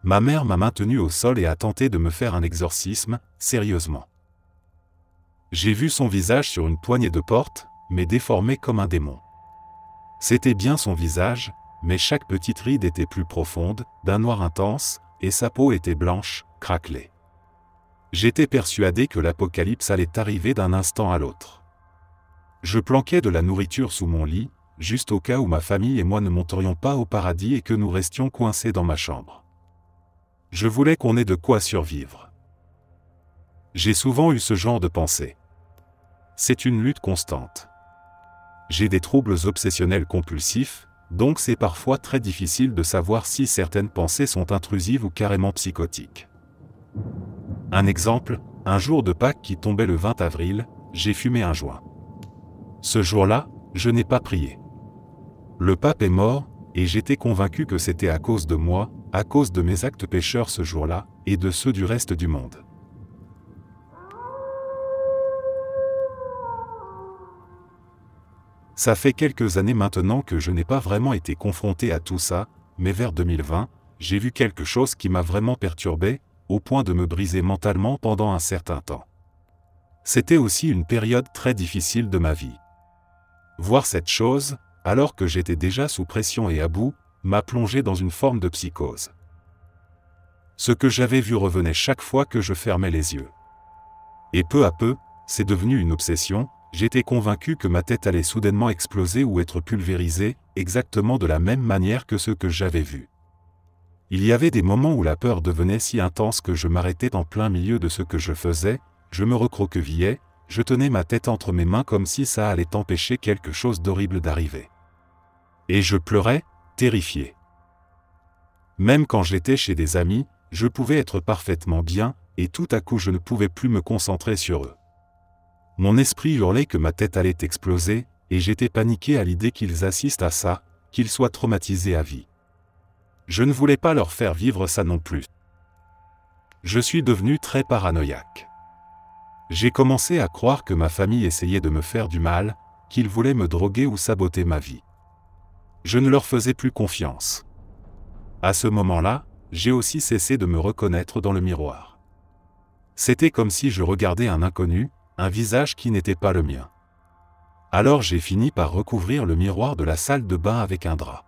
Ma mère m'a maintenu au sol et a tenté de me faire un exorcisme, sérieusement. J'ai vu son visage sur une poignée de porte, mais déformé comme un démon. C'était bien son visage, mais chaque petite ride était plus profonde, d'un noir intense, et sa peau était blanche, craquelée. J'étais persuadé que l'apocalypse allait arriver d'un instant à l'autre. Je planquais de la nourriture sous mon lit, juste au cas où ma famille et moi ne monterions pas au paradis et que nous restions coincés dans ma chambre. Je voulais qu'on ait de quoi survivre. J'ai souvent eu ce genre de pensée. C'est une lutte constante. J'ai des troubles obsessionnels compulsifs, Donc c'est parfois très difficile de savoir si certaines pensées sont intrusives ou carrément psychotiques. Un exemple, un jour de Pâques qui tombait le 20 avril, j'ai fumé un joint. Ce jour-là, je n'ai pas prié. Le pape est mort, et j'étais convaincu que c'était à cause de moi, à cause de mes actes pécheurs ce jour-là, et de ceux du reste du monde. Ça fait quelques années maintenant que je n'ai pas vraiment été confronté à tout ça, mais vers 2020, j'ai vu quelque chose qui m'a vraiment perturbé, au point de me briser mentalement pendant un certain temps. C'était aussi une période très difficile de ma vie. Voir cette chose, alors que j'étais déjà sous pression et à bout, m'a plongé dans une forme de psychose. Ce que j'avais vu revenait chaque fois que je fermais les yeux. Et peu à peu, c'est devenu une obsession, j'étais convaincu que ma tête allait soudainement exploser ou être pulvérisée, exactement de la même manière que ce que j'avais vu. Il y avait des moments où la peur devenait si intense que je m'arrêtais en plein milieu de ce que je faisais, je me recroquevillais, je tenais ma tête entre mes mains comme si ça allait empêcher quelque chose d'horrible d'arriver. Et je pleurais, terrifié. Même quand j'étais chez des amis, je pouvais être parfaitement bien, et tout à coup je ne pouvais plus me concentrer sur eux. Mon esprit hurlait que ma tête allait exploser, et j'étais paniqué à l'idée qu'ils assistent à ça, qu'ils soient traumatisés à vie. Je ne voulais pas leur faire vivre ça non plus. Je suis devenu très paranoïaque. J'ai commencé à croire que ma famille essayait de me faire du mal, qu'ils voulaient me droguer ou saboter ma vie. Je ne leur faisais plus confiance. À ce moment-là, j'ai aussi cessé de me reconnaître dans le miroir. C'était comme si je regardais un inconnu, un visage qui n'était pas le mien. Alors j'ai fini par recouvrir le miroir de la salle de bain avec un drap.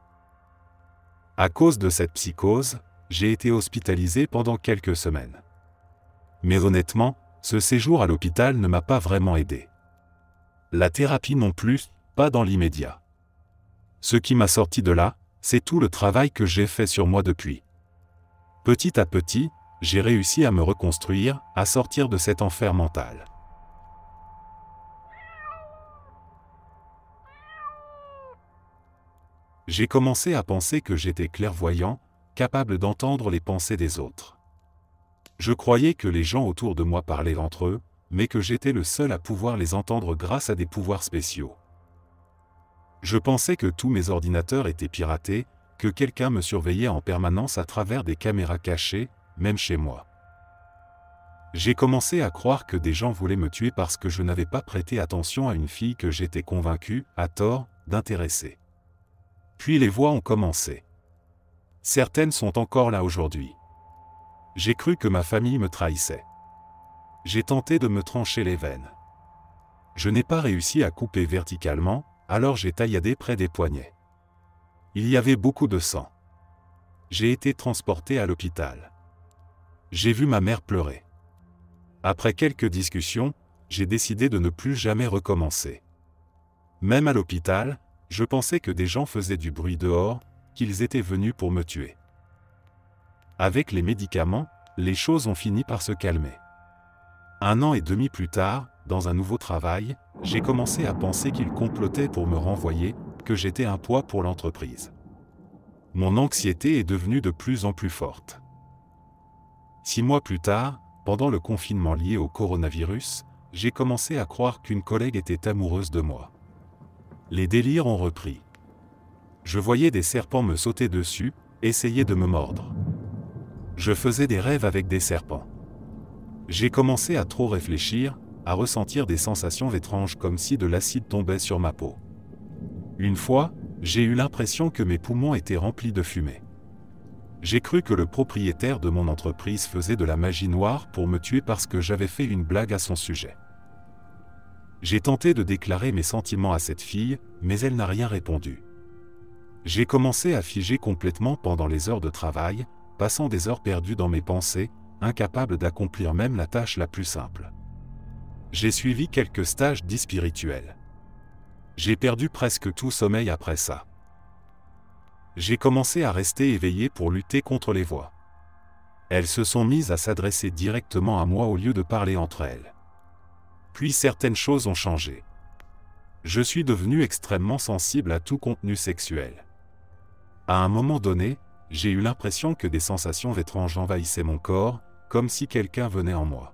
À cause de cette psychose, j'ai été hospitalisé pendant quelques semaines. Mais honnêtement, ce séjour à l'hôpital ne m'a pas vraiment aidé. La thérapie non plus, pas dans l'immédiat. Ce qui m'a sorti de là, c'est tout le travail que j'ai fait sur moi depuis. Petit à petit, j'ai réussi à me reconstruire, à sortir de cet enfer mental. J'ai commencé à penser que j'étais clairvoyant, capable d'entendre les pensées des autres. Je croyais que les gens autour de moi parlaient entre eux, mais que j'étais le seul à pouvoir les entendre grâce à des pouvoirs spéciaux. Je pensais que tous mes ordinateurs étaient piratés, que quelqu'un me surveillait en permanence à travers des caméras cachées, même chez moi. J'ai commencé à croire que des gens voulaient me tuer parce que je n'avais pas prêté attention à une fille que j'étais convaincu, à tort, d'intéresser. Puis les voix ont commencé. Certaines sont encore là aujourd'hui. J'ai cru que ma famille me trahissait. J'ai tenté de me trancher les veines. Je n'ai pas réussi à couper verticalement, alors j'ai tailladé près des poignets. Il y avait beaucoup de sang. J'ai été transporté à l'hôpital. J'ai vu ma mère pleurer. Après quelques discussions, j'ai décidé de ne plus jamais recommencer. Même à l'hôpital, je pensais que des gens faisaient du bruit dehors, qu'ils étaient venus pour me tuer. Avec les médicaments, les choses ont fini par se calmer. 1 an et demi plus tard, dans un nouveau travail, j'ai commencé à penser qu'ils complotaient pour me renvoyer, que j'étais un poids pour l'entreprise. Mon anxiété est devenue de plus en plus forte. 6 mois plus tard, pendant le confinement lié au coronavirus, j'ai commencé à croire qu'une collègue était amoureuse de moi. Les délires ont repris. Je voyais des serpents me sauter dessus, essayer de me mordre. Je faisais des rêves avec des serpents. J'ai commencé à trop réfléchir, à ressentir des sensations étranges comme si de l'acide tombait sur ma peau. Une fois, j'ai eu l'impression que mes poumons étaient remplis de fumée. J'ai cru que le propriétaire de mon entreprise faisait de la magie noire pour me tuer parce que j'avais fait une blague à son sujet. J'ai tenté de déclarer mes sentiments à cette fille, mais elle n'a rien répondu. J'ai commencé à figer complètement pendant les heures de travail, passant des heures perdues dans mes pensées, incapable d'accomplir même la tâche la plus simple. J'ai suivi quelques stages dits spirituels. J'ai perdu presque tout sommeil après ça. J'ai commencé à rester éveillé pour lutter contre les voix. Elles se sont mises à s'adresser directement à moi au lieu de parler entre elles. Puis certaines choses ont changé. Je suis devenu extrêmement sensible à tout contenu sexuel. À un moment donné, j'ai eu l'impression que des sensations étranges envahissaient mon corps, comme si quelqu'un venait en moi.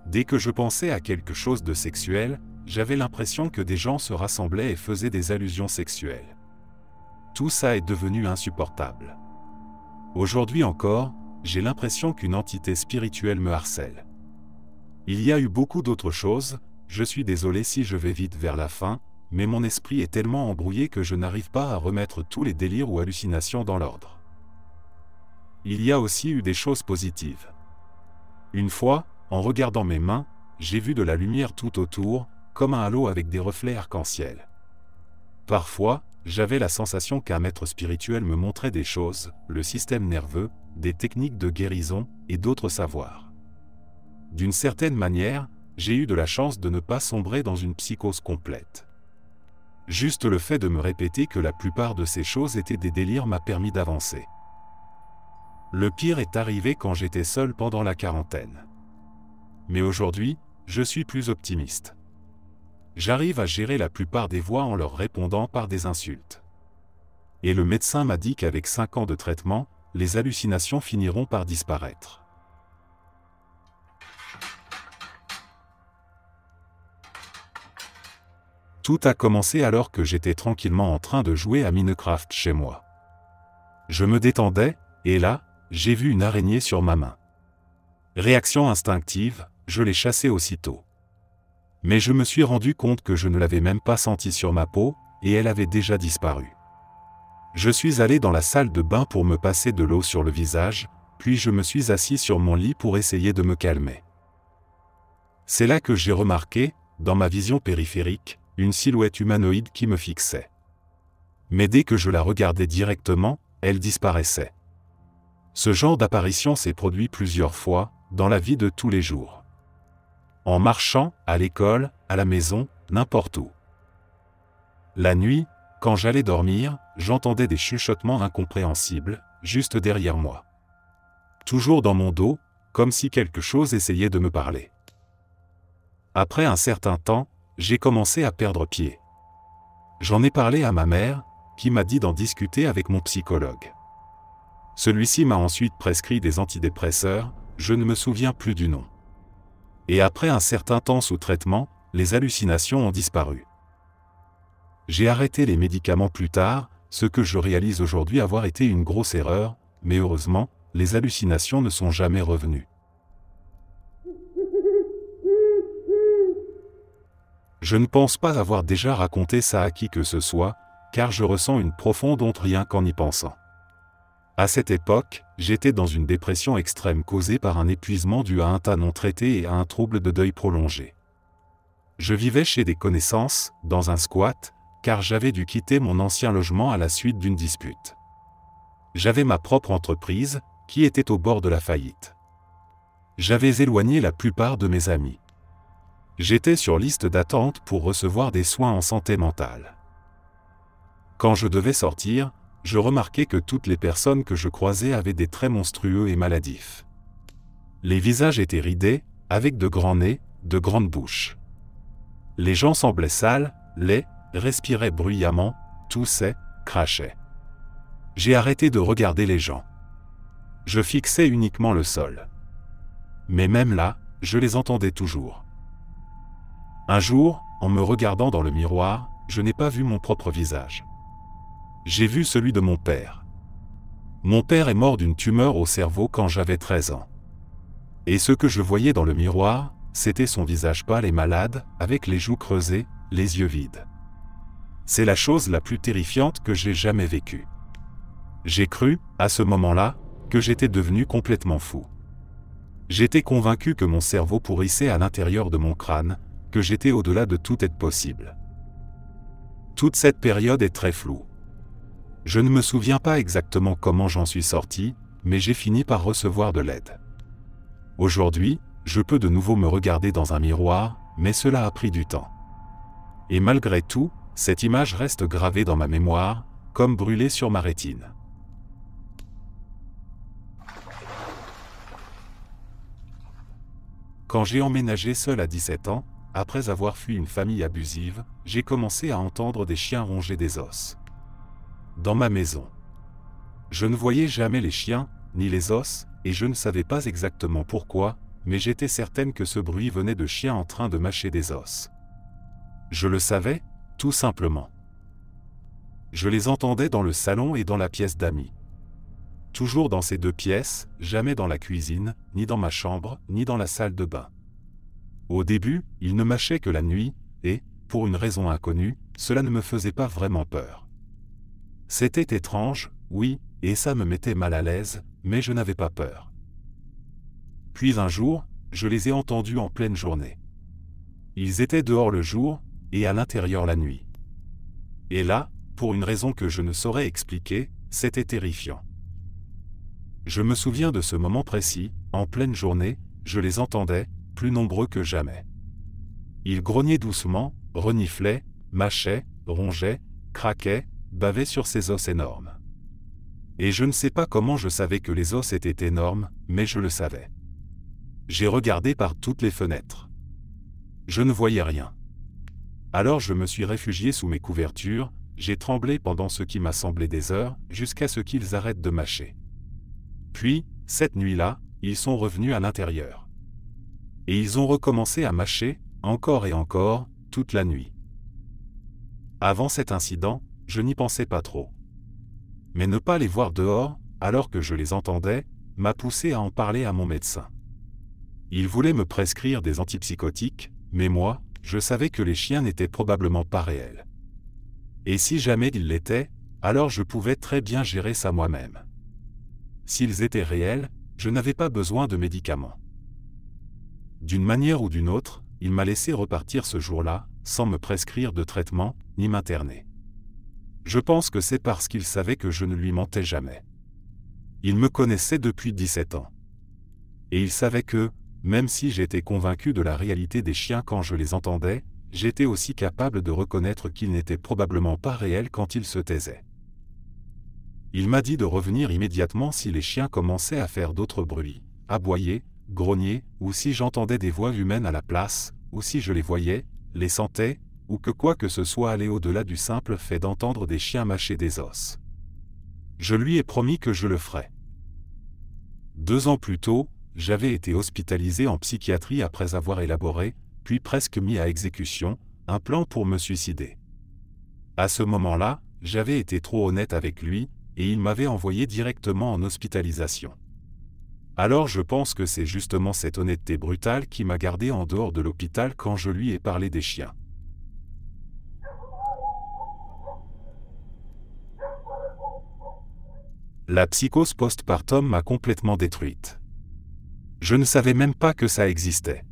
Dès que je pensais à quelque chose de sexuel, j'avais l'impression que des gens se rassemblaient et faisaient des allusions sexuelles. Tout ça est devenu insupportable. Aujourd'hui encore, j'ai l'impression qu'une entité spirituelle me harcèle. Il y a eu beaucoup d'autres choses, je suis désolé si je vais vite vers la fin, mais mon esprit est tellement embrouillé que je n'arrive pas à remettre tous les délires ou hallucinations dans l'ordre. Il y a aussi eu des choses positives. Une fois, en regardant mes mains, j'ai vu de la lumière tout autour, comme un halo avec des reflets arc-en-ciel. Parfois, j'avais la sensation qu'un maître spirituel me montrait des choses, le système nerveux, des techniques de guérison et d'autres savoirs. D'une certaine manière, j'ai eu de la chance de ne pas sombrer dans une psychose complète. Juste le fait de me répéter que la plupart de ces choses étaient des délires m'a permis d'avancer. Le pire est arrivé quand j'étais seul pendant la quarantaine. Mais aujourd'hui, je suis plus optimiste. J'arrive à gérer la plupart des voix en leur répondant par des insultes. Et le médecin m'a dit qu'avec 5 ans de traitement, les hallucinations finiront par disparaître. Tout a commencé alors que j'étais tranquillement en train de jouer à Minecraft chez moi. Je me détendais, et là, j'ai vu une araignée sur ma main. Réaction instinctive, je l'ai chassée aussitôt. Mais je me suis rendu compte que je ne l'avais même pas sentie sur ma peau, et elle avait déjà disparu. Je suis allé dans la salle de bain pour me passer de l'eau sur le visage, puis je me suis assis sur mon lit pour essayer de me calmer. C'est là que j'ai remarqué, dans ma vision périphérique, une silhouette humanoïde qui me fixait. Mais dès que je la regardais directement, elle disparaissait. Ce genre d'apparition s'est produit plusieurs fois, dans la vie de tous les jours. En marchant, à l'école, à la maison, n'importe où. La nuit, quand j'allais dormir, j'entendais des chuchotements incompréhensibles, juste derrière moi. Toujours dans mon dos, comme si quelque chose essayait de me parler. Après un certain temps, j'ai commencé à perdre pied. J'en ai parlé à ma mère, qui m'a dit d'en discuter avec mon psychologue. Celui-ci m'a ensuite prescrit des antidépresseurs, je ne me souviens plus du nom. Et après un certain temps sous traitement, les hallucinations ont disparu. J'ai arrêté les médicaments plus tard, ce que je réalise aujourd'hui avoir été une grosse erreur, mais heureusement, les hallucinations ne sont jamais revenues. Je ne pense pas avoir déjà raconté ça à qui que ce soit, car je ressens une profonde honte rien qu'en y pensant. À cette époque, j'étais dans une dépression extrême causée par un épuisement dû à un tas non traité et à un trouble de deuil prolongé. Je vivais chez des connaissances, dans un squat, car j'avais dû quitter mon ancien logement à la suite d'une dispute. J'avais ma propre entreprise, qui était au bord de la faillite. J'avais éloigné la plupart de mes amis. J'étais sur liste d'attente pour recevoir des soins en santé mentale. Quand je devais sortir, je remarquais que toutes les personnes que je croisais avaient des traits monstrueux et maladifs. Les visages étaient ridés, avec de grands nez, de grandes bouches. Les gens semblaient sales, laids, respiraient bruyamment, toussaient, crachaient. J'ai arrêté de regarder les gens. Je fixais uniquement le sol. Mais même là, je les entendais toujours. Un jour, en me regardant dans le miroir, je n'ai pas vu mon propre visage. J'ai vu celui de mon père. Mon père est mort d'une tumeur au cerveau quand j'avais 13 ans. Et ce que je voyais dans le miroir, c'était son visage pâle et malade, avec les joues creusées, les yeux vides. C'est la chose la plus terrifiante que j'ai jamais vécue. J'ai cru, à ce moment-là, que j'étais devenu complètement fou. J'étais convaincu que mon cerveau pourrissait à l'intérieur de mon crâne, que j'étais au-delà de toute aide possible. Toute cette période est très floue. Je ne me souviens pas exactement comment j'en suis sorti, mais j'ai fini par recevoir de l'aide. Aujourd'hui, je peux de nouveau me regarder dans un miroir, mais cela a pris du temps. Et malgré tout, cette image reste gravée dans ma mémoire, comme brûlée sur ma rétine. Quand j'ai emménagé seul à 17 ans, après avoir fui une famille abusive, j'ai commencé à entendre des chiens ronger des os. Dans ma maison. Je ne voyais jamais les chiens, ni les os, et je ne savais pas exactement pourquoi, mais j'étais certaine que ce bruit venait de chiens en train de mâcher des os. Je le savais, tout simplement. Je les entendais dans le salon et dans la pièce d'amis. Toujours dans ces deux pièces, jamais dans la cuisine, ni dans ma chambre, ni dans la salle de bain. Au début, ils ne mâchaient que la nuit, et, pour une raison inconnue, cela ne me faisait pas vraiment peur. C'était étrange, oui, et ça me mettait mal à l'aise, mais je n'avais pas peur. Puis un jour, je les ai entendus en pleine journée. Ils étaient dehors le jour, et à l'intérieur la nuit. Et là, pour une raison que je ne saurais expliquer, c'était terrifiant. Je me souviens de ce moment précis, en pleine journée, je les entendais, plus nombreux que jamais. Ils grognaient doucement, reniflaient, mâchaient, rongeaient, craquaient, bavaient sur ces os énormes. Et je ne sais pas comment je savais que les os étaient énormes, mais je le savais. J'ai regardé par toutes les fenêtres. Je ne voyais rien. Alors je me suis réfugié sous mes couvertures, j'ai tremblé pendant ce qui m'a semblé des heures, jusqu'à ce qu'ils arrêtent de mâcher. Puis, cette nuit-là, ils sont revenus à l'intérieur. Et ils ont recommencé à mâcher, encore et encore, toute la nuit. Avant cet incident, je n'y pensais pas trop. Mais ne pas les voir dehors, alors que je les entendais, m'a poussé à en parler à mon médecin. Il voulait me prescrire des antipsychotiques, mais moi, je savais que les chiens n'étaient probablement pas réels. Et si jamais ils l'étaient, alors je pouvais très bien gérer ça moi-même. S'ils étaient réels, je n'avais pas besoin de médicaments. D'une manière ou d'une autre, il m'a laissé repartir ce jour-là, sans me prescrire de traitement, ni m'interner. Je pense que c'est parce qu'il savait que je ne lui mentais jamais. Il me connaissait depuis 17 ans. Et il savait que, même si j'étais convaincu de la réalité des chiens quand je les entendais, j'étais aussi capable de reconnaître qu'ils n'étaient probablement pas réels quand ils se taisaient. Il m'a dit de revenir immédiatement si les chiens commençaient à faire d'autres bruits, aboyer, grogner, ou si j'entendais des voix humaines à la place, ou si je les voyais, les sentais, ou que quoi que ce soit allait au-delà du simple fait d'entendre des chiens mâcher des os. Je lui ai promis que je le ferais. 2 ans plus tôt, j'avais été hospitalisé en psychiatrie après avoir élaboré, puis presque mis à exécution, un plan pour me suicider. À ce moment-là, j'avais été trop honnête avec lui, et il m'avait envoyé directement en hospitalisation. Alors je pense que c'est justement cette honnêteté brutale qui m'a gardé en dehors de l'hôpital quand je lui ai parlé des chiens. La psychose postpartum m'a complètement détruite. Je ne savais même pas que ça existait.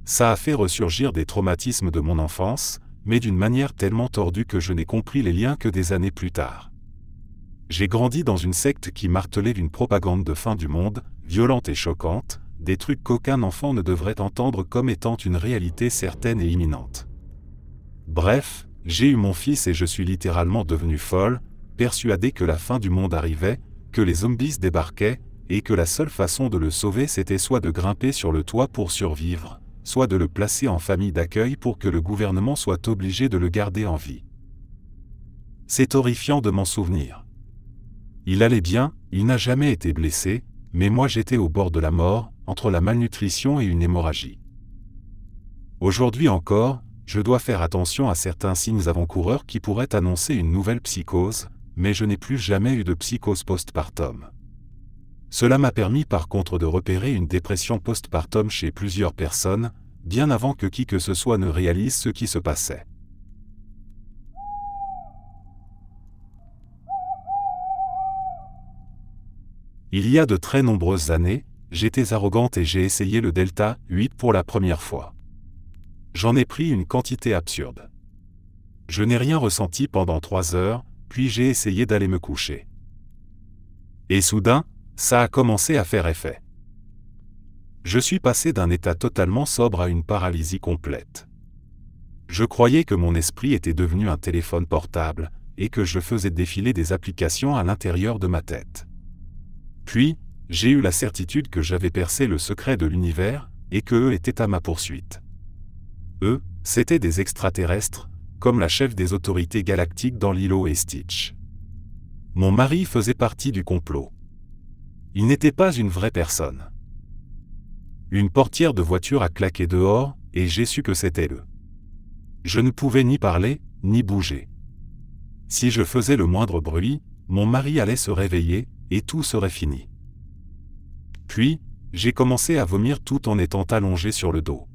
Ça a fait ressurgir des traumatismes de mon enfance, mais d'une manière tellement tordue que je n'ai compris les liens que des années plus tard. J'ai grandi dans une secte qui martelait une propagande de fin du monde, violente et choquante, des trucs qu'aucun enfant ne devrait entendre comme étant une réalité certaine et imminente. Bref, j'ai eu mon fils et je suis littéralement devenue folle, persuadée que la fin du monde arrivait, que les zombies débarquaient, et que la seule façon de le sauver c'était soit de grimper sur le toit pour survivre, soit de le placer en famille d'accueil pour que le gouvernement soit obligé de le garder en vie. C'est horrifiant de m'en souvenir. Il allait bien, il n'a jamais été blessé, mais moi j'étais au bord de la mort, entre la malnutrition et une hémorragie. Aujourd'hui encore, je dois faire attention à certains signes avant-coureurs qui pourraient annoncer une nouvelle psychose, mais je n'ai plus jamais eu de psychose postpartum. Cela m'a permis par contre de repérer une dépression postpartum chez plusieurs personnes, bien avant que qui que ce soit ne réalise ce qui se passait. Il y a de très nombreuses années, j'étais arrogante et j'ai essayé le Delta 8 pour la première fois. J'en ai pris une quantité absurde. Je n'ai rien ressenti pendant 3 heures, puis j'ai essayé d'aller me coucher. Et soudain, ça a commencé à faire effet. Je suis passé d'un état totalement sobre à une paralysie complète. Je croyais que mon esprit était devenu un téléphone portable, et que je faisais défiler des applications à l'intérieur de ma tête. Puis, j'ai eu la certitude que j'avais percé le secret de l'univers, et qu'eux étaient à ma poursuite. Eux, c'étaient des extraterrestres, comme la chef des autorités galactiques dans Lilo et Stitch. Mon mari faisait partie du complot. Il n'était pas une vraie personne. Une portière de voiture a claqué dehors, et j'ai su que c'était eux. Je ne pouvais ni parler, ni bouger. Si je faisais le moindre bruit, mon mari allait se réveiller, et tout serait fini. Puis, j'ai commencé à vomir tout en étant allongé sur le dos.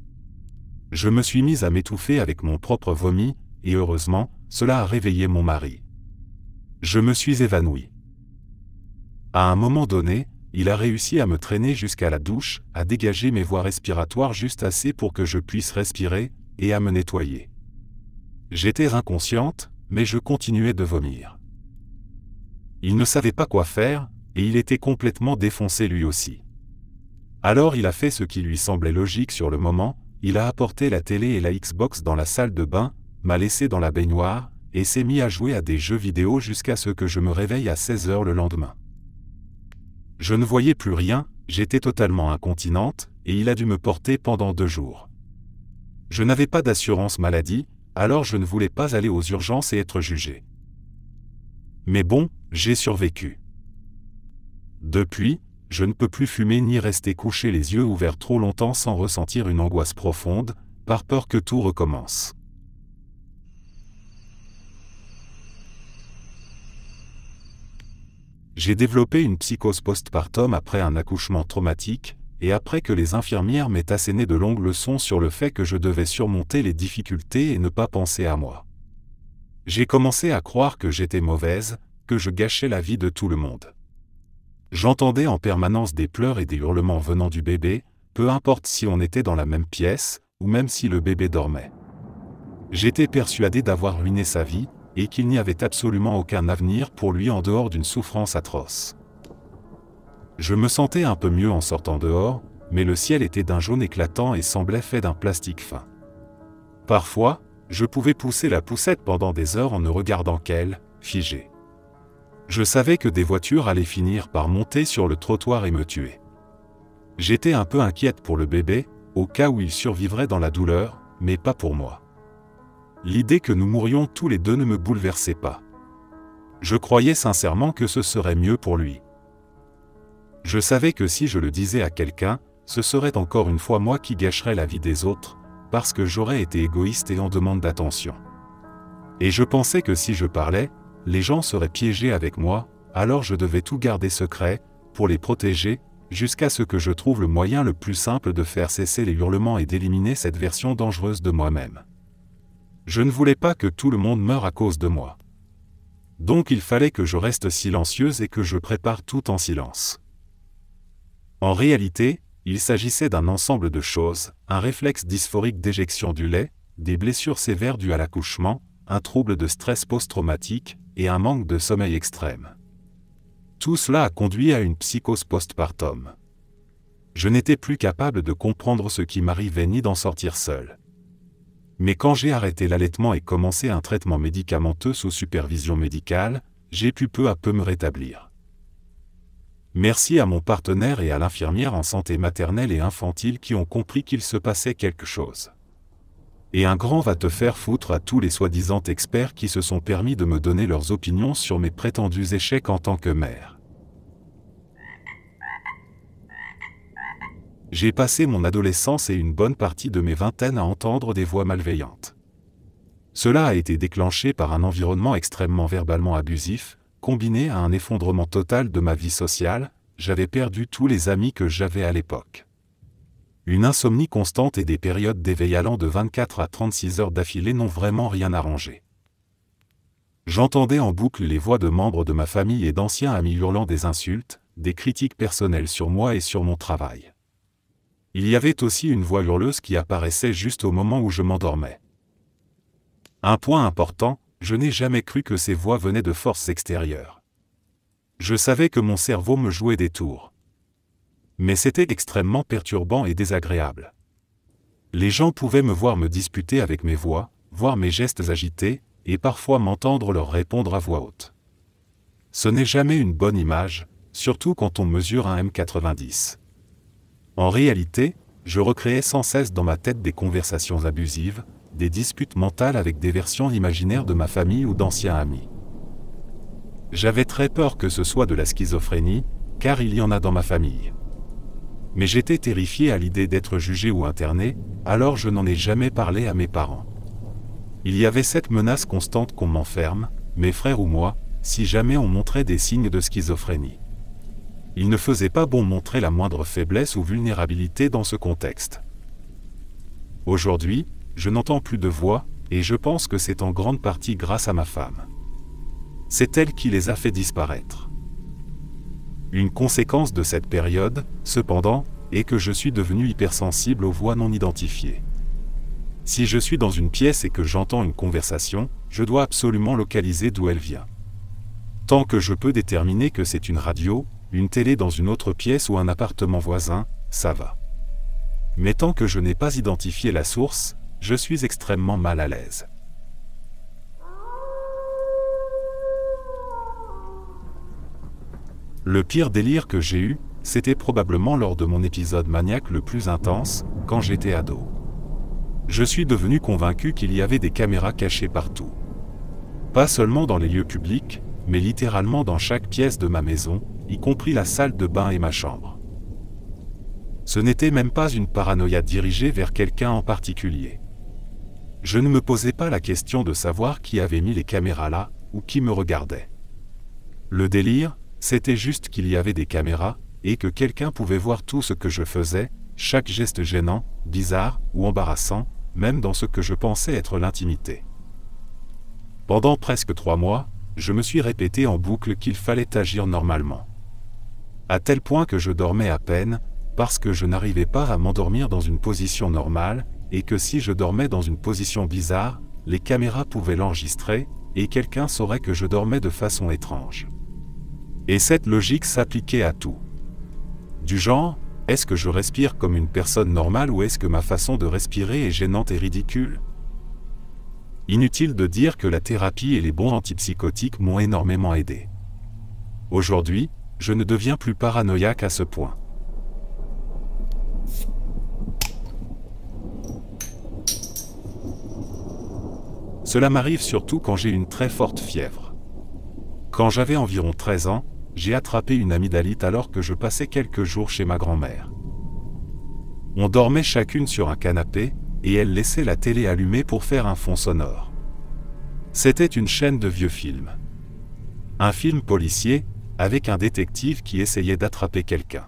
Je me suis mis à m'étouffer avec mon propre vomi, et heureusement, cela a réveillé mon mari. Je me suis évanoui. À un moment donné, il a réussi à me traîner jusqu'à la douche, à dégager mes voies respiratoires juste assez pour que je puisse respirer, et à me nettoyer. J'étais inconsciente, mais je continuais de vomir. Il ne savait pas quoi faire, et il était complètement défoncé lui aussi. Alors il a fait ce qui lui semblait logique sur le moment, il a apporté la télé et la Xbox dans la salle de bain, m'a laissé dans la baignoire, et s'est mis à jouer à des jeux vidéo jusqu'à ce que je me réveille à 16h le lendemain. Je ne voyais plus rien, j'étais totalement incontinente, et il a dû me porter pendant 2 jours. Je n'avais pas d'assurance maladie, alors je ne voulais pas aller aux urgences et être jugée. Mais bon, j'ai survécu. Depuis, je ne peux plus fumer ni rester couché les yeux ouverts trop longtemps sans ressentir une angoisse profonde, par peur que tout recommence. J'ai développé une psychose postpartum après un accouchement traumatique, et après que les infirmières m'aient asséné de longues leçons sur le fait que je devais surmonter les difficultés et ne pas penser à moi. J'ai commencé à croire que j'étais mauvaise, que je gâchais la vie de tout le monde. J'entendais en permanence des pleurs et des hurlements venant du bébé, peu importe si on était dans la même pièce, ou même si le bébé dormait. J'étais persuadé d'avoir ruiné sa vie, et qu'il n'y avait absolument aucun avenir pour lui en dehors d'une souffrance atroce. Je me sentais un peu mieux en sortant dehors, mais le ciel était d'un jaune éclatant et semblait fait d'un plastique fin. Parfois, je pouvais pousser la poussette pendant des heures en ne regardant qu'elle, figée. Je savais que des voitures allaient finir par monter sur le trottoir et me tuer. J'étais un peu inquiète pour le bébé, au cas où il survivrait dans la douleur, mais pas pour moi. L'idée que nous mourions tous les deux ne me bouleversait pas. Je croyais sincèrement que ce serait mieux pour lui. Je savais que si je le disais à quelqu'un, ce serait encore une fois moi qui gâcherais la vie des autres, parce que j'aurais été égoïste et en demande d'attention. Et je pensais que si je parlais, les gens seraient piégés avec moi, alors je devais tout garder secret, pour les protéger, jusqu'à ce que je trouve le moyen le plus simple de faire cesser les hurlements et d'éliminer cette version dangereuse de moi-même. Je ne voulais pas que tout le monde meure à cause de moi. Donc il fallait que je reste silencieuse et que je prépare tout en silence. En réalité, il s'agissait d'un ensemble de choses, un réflexe dysphorique d'éjection du lait, des blessures sévères dues à l'accouchement, un trouble de stress post-traumatique et un manque de sommeil extrême. Tout cela a conduit à une psychose postpartum. Je n'étais plus capable de comprendre ce qui m'arrivait ni d'en sortir seul. Mais quand j'ai arrêté l'allaitement et commencé un traitement médicamenteux sous supervision médicale, j'ai pu peu à peu me rétablir. Merci à mon partenaire et à l'infirmière en santé maternelle et infantile qui ont compris qu'il se passait quelque chose. Et un grand va te faire foutre à tous les soi-disant experts qui se sont permis de me donner leurs opinions sur mes prétendus échecs en tant que mère. J'ai passé mon adolescence et une bonne partie de mes vingtaines à entendre des voix malveillantes. Cela a été déclenché par un environnement extrêmement verbalement abusif, combiné à un effondrement total de ma vie sociale, j'avais perdu tous les amis que j'avais à l'époque. Une insomnie constante et des périodes d'éveil allant de 24 à 36 heures d'affilée n'ont vraiment rien arrangé. J'entendais en boucle les voix de membres de ma famille et d'anciens amis hurlant des insultes, des critiques personnelles sur moi et sur mon travail. Il y avait aussi une voix hurleuse qui apparaissait juste au moment où je m'endormais. Un point important, je n'ai jamais cru que ces voix venaient de forces extérieures. Je savais que mon cerveau me jouait des tours. Mais c'était extrêmement perturbant et désagréable. Les gens pouvaient me voir me disputer avec mes voix, voir mes gestes agités, et parfois m'entendre leur répondre à voix haute. Ce n'est jamais une bonne image, surtout quand on mesure un m90. En réalité, je recréais sans cesse dans ma tête des conversations abusives, des disputes mentales avec des versions imaginaires de ma famille ou d'anciens amis. J'avais très peur que ce soit de la schizophrénie, car il y en a dans ma famille. Mais j'étais terrifié à l'idée d'être jugé ou interné, alors je n'en ai jamais parlé à mes parents. Il y avait cette menace constante qu'on m'enferme, mes frères ou moi, si jamais on montrait des signes de schizophrénie. Il ne faisait pas bon montrer la moindre faiblesse ou vulnérabilité dans ce contexte. Aujourd'hui, je n'entends plus de voix, et je pense que c'est en grande partie grâce à ma femme. C'est elle qui les a fait disparaître. Une conséquence de cette période, cependant, est que je suis devenu hypersensible aux voix non identifiées. Si je suis dans une pièce et que j'entends une conversation, je dois absolument localiser d'où elle vient. Tant que je peux déterminer que c'est une radio, une télé dans une autre pièce ou un appartement voisin, ça va. Mais tant que je n'ai pas identifié la source, je suis extrêmement mal à l'aise. Le pire délire que j'ai eu, c'était probablement lors de mon épisode maniaque le plus intense, quand j'étais ado. Je suis devenu convaincu qu'il y avait des caméras cachées partout. Pas seulement dans les lieux publics, mais littéralement dans chaque pièce de ma maison, y compris la salle de bain et ma chambre. Ce n'était même pas une paranoïa dirigée vers quelqu'un en particulier. Je ne me posais pas la question de savoir qui avait mis les caméras là, ou qui me regardait. Le délire, c'était juste qu'il y avait des caméras, et que quelqu'un pouvait voir tout ce que je faisais, chaque geste gênant, bizarre ou embarrassant, même dans ce que je pensais être l'intimité. Pendant presque 3 mois, je me suis répété en boucle qu'il fallait agir normalement. À tel point que je dormais à peine, parce que je n'arrivais pas à m'endormir dans une position normale, et que si je dormais dans une position bizarre, les caméras pouvaient l'enregistrer, et quelqu'un saurait que je dormais de façon étrange. Et cette logique s'appliquait à tout. Du genre, est-ce que je respire comme une personne normale ou est-ce que ma façon de respirer est gênante et ridicule ? Inutile de dire que la thérapie et les bons antipsychotiques m'ont énormément aidé. Aujourd'hui, je ne deviens plus paranoïaque à ce point. Cela m'arrive surtout quand j'ai une très forte fièvre. Quand j'avais environ 13 ans, j'ai attrapé une amygdalite alors que je passais quelques jours chez ma grand-mère. On dormait chacune sur un canapé, et elle laissait la télé allumée pour faire un fond sonore. C'était une chaîne de vieux films. Un film policier, avec un détective qui essayait d'attraper quelqu'un.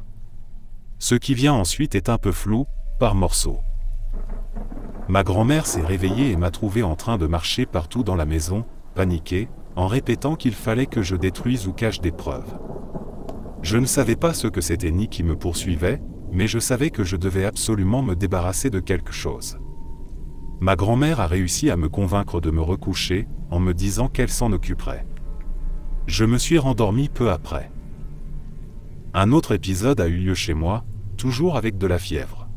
Ce qui vient ensuite est un peu flou, par morceaux. Ma grand-mère s'est réveillée et m'a trouvé en train de marcher partout dans la maison, paniqué, en répétant qu'il fallait que je détruise ou cache des preuves. Je ne savais pas ce que c'était ni qui me poursuivait, mais je savais que je devais absolument me débarrasser de quelque chose. Ma grand-mère a réussi à me convaincre de me recoucher, en me disant qu'elle s'en occuperait. Je me suis rendormi peu après. Un autre épisode a eu lieu chez moi, toujours avec de la fièvre.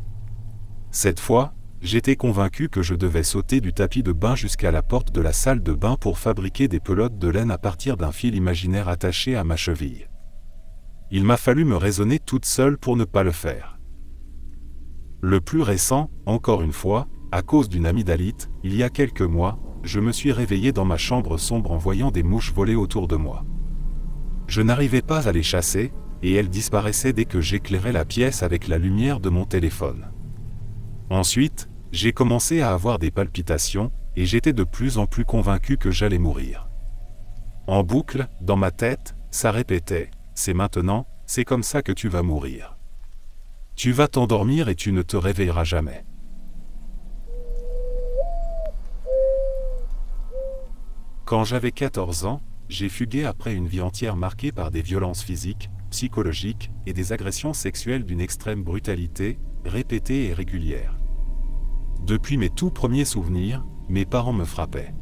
Cette fois, j'étais convaincu que je devais sauter du tapis de bain jusqu'à la porte de la salle de bain pour fabriquer des pelotes de laine à partir d'un fil imaginaire attaché à ma cheville. Il m'a fallu me raisonner toute seule pour ne pas le faire. Le plus récent, encore une fois, à cause d'une amygdalite, il y a quelques mois, je me suis réveillé dans ma chambre sombre en voyant des mouches voler autour de moi. Je n'arrivais pas à les chasser, et elles disparaissaient dès que j'éclairais la pièce avec la lumière de mon téléphone. Ensuite, j'ai commencé à avoir des palpitations, et j'étais de plus en plus convaincu que j'allais mourir. En boucle, dans ma tête, ça répétait « C'est maintenant, c'est comme ça que tu vas mourir. Tu vas t'endormir et tu ne te réveilleras jamais. » Quand j'avais 14 ans, j'ai fugué après une vie entière marquée par des violences physiques, psychologiques et des agressions sexuelles d'une extrême brutalité, répétée et régulière. Depuis mes tout premiers souvenirs, mes parents me frappaient.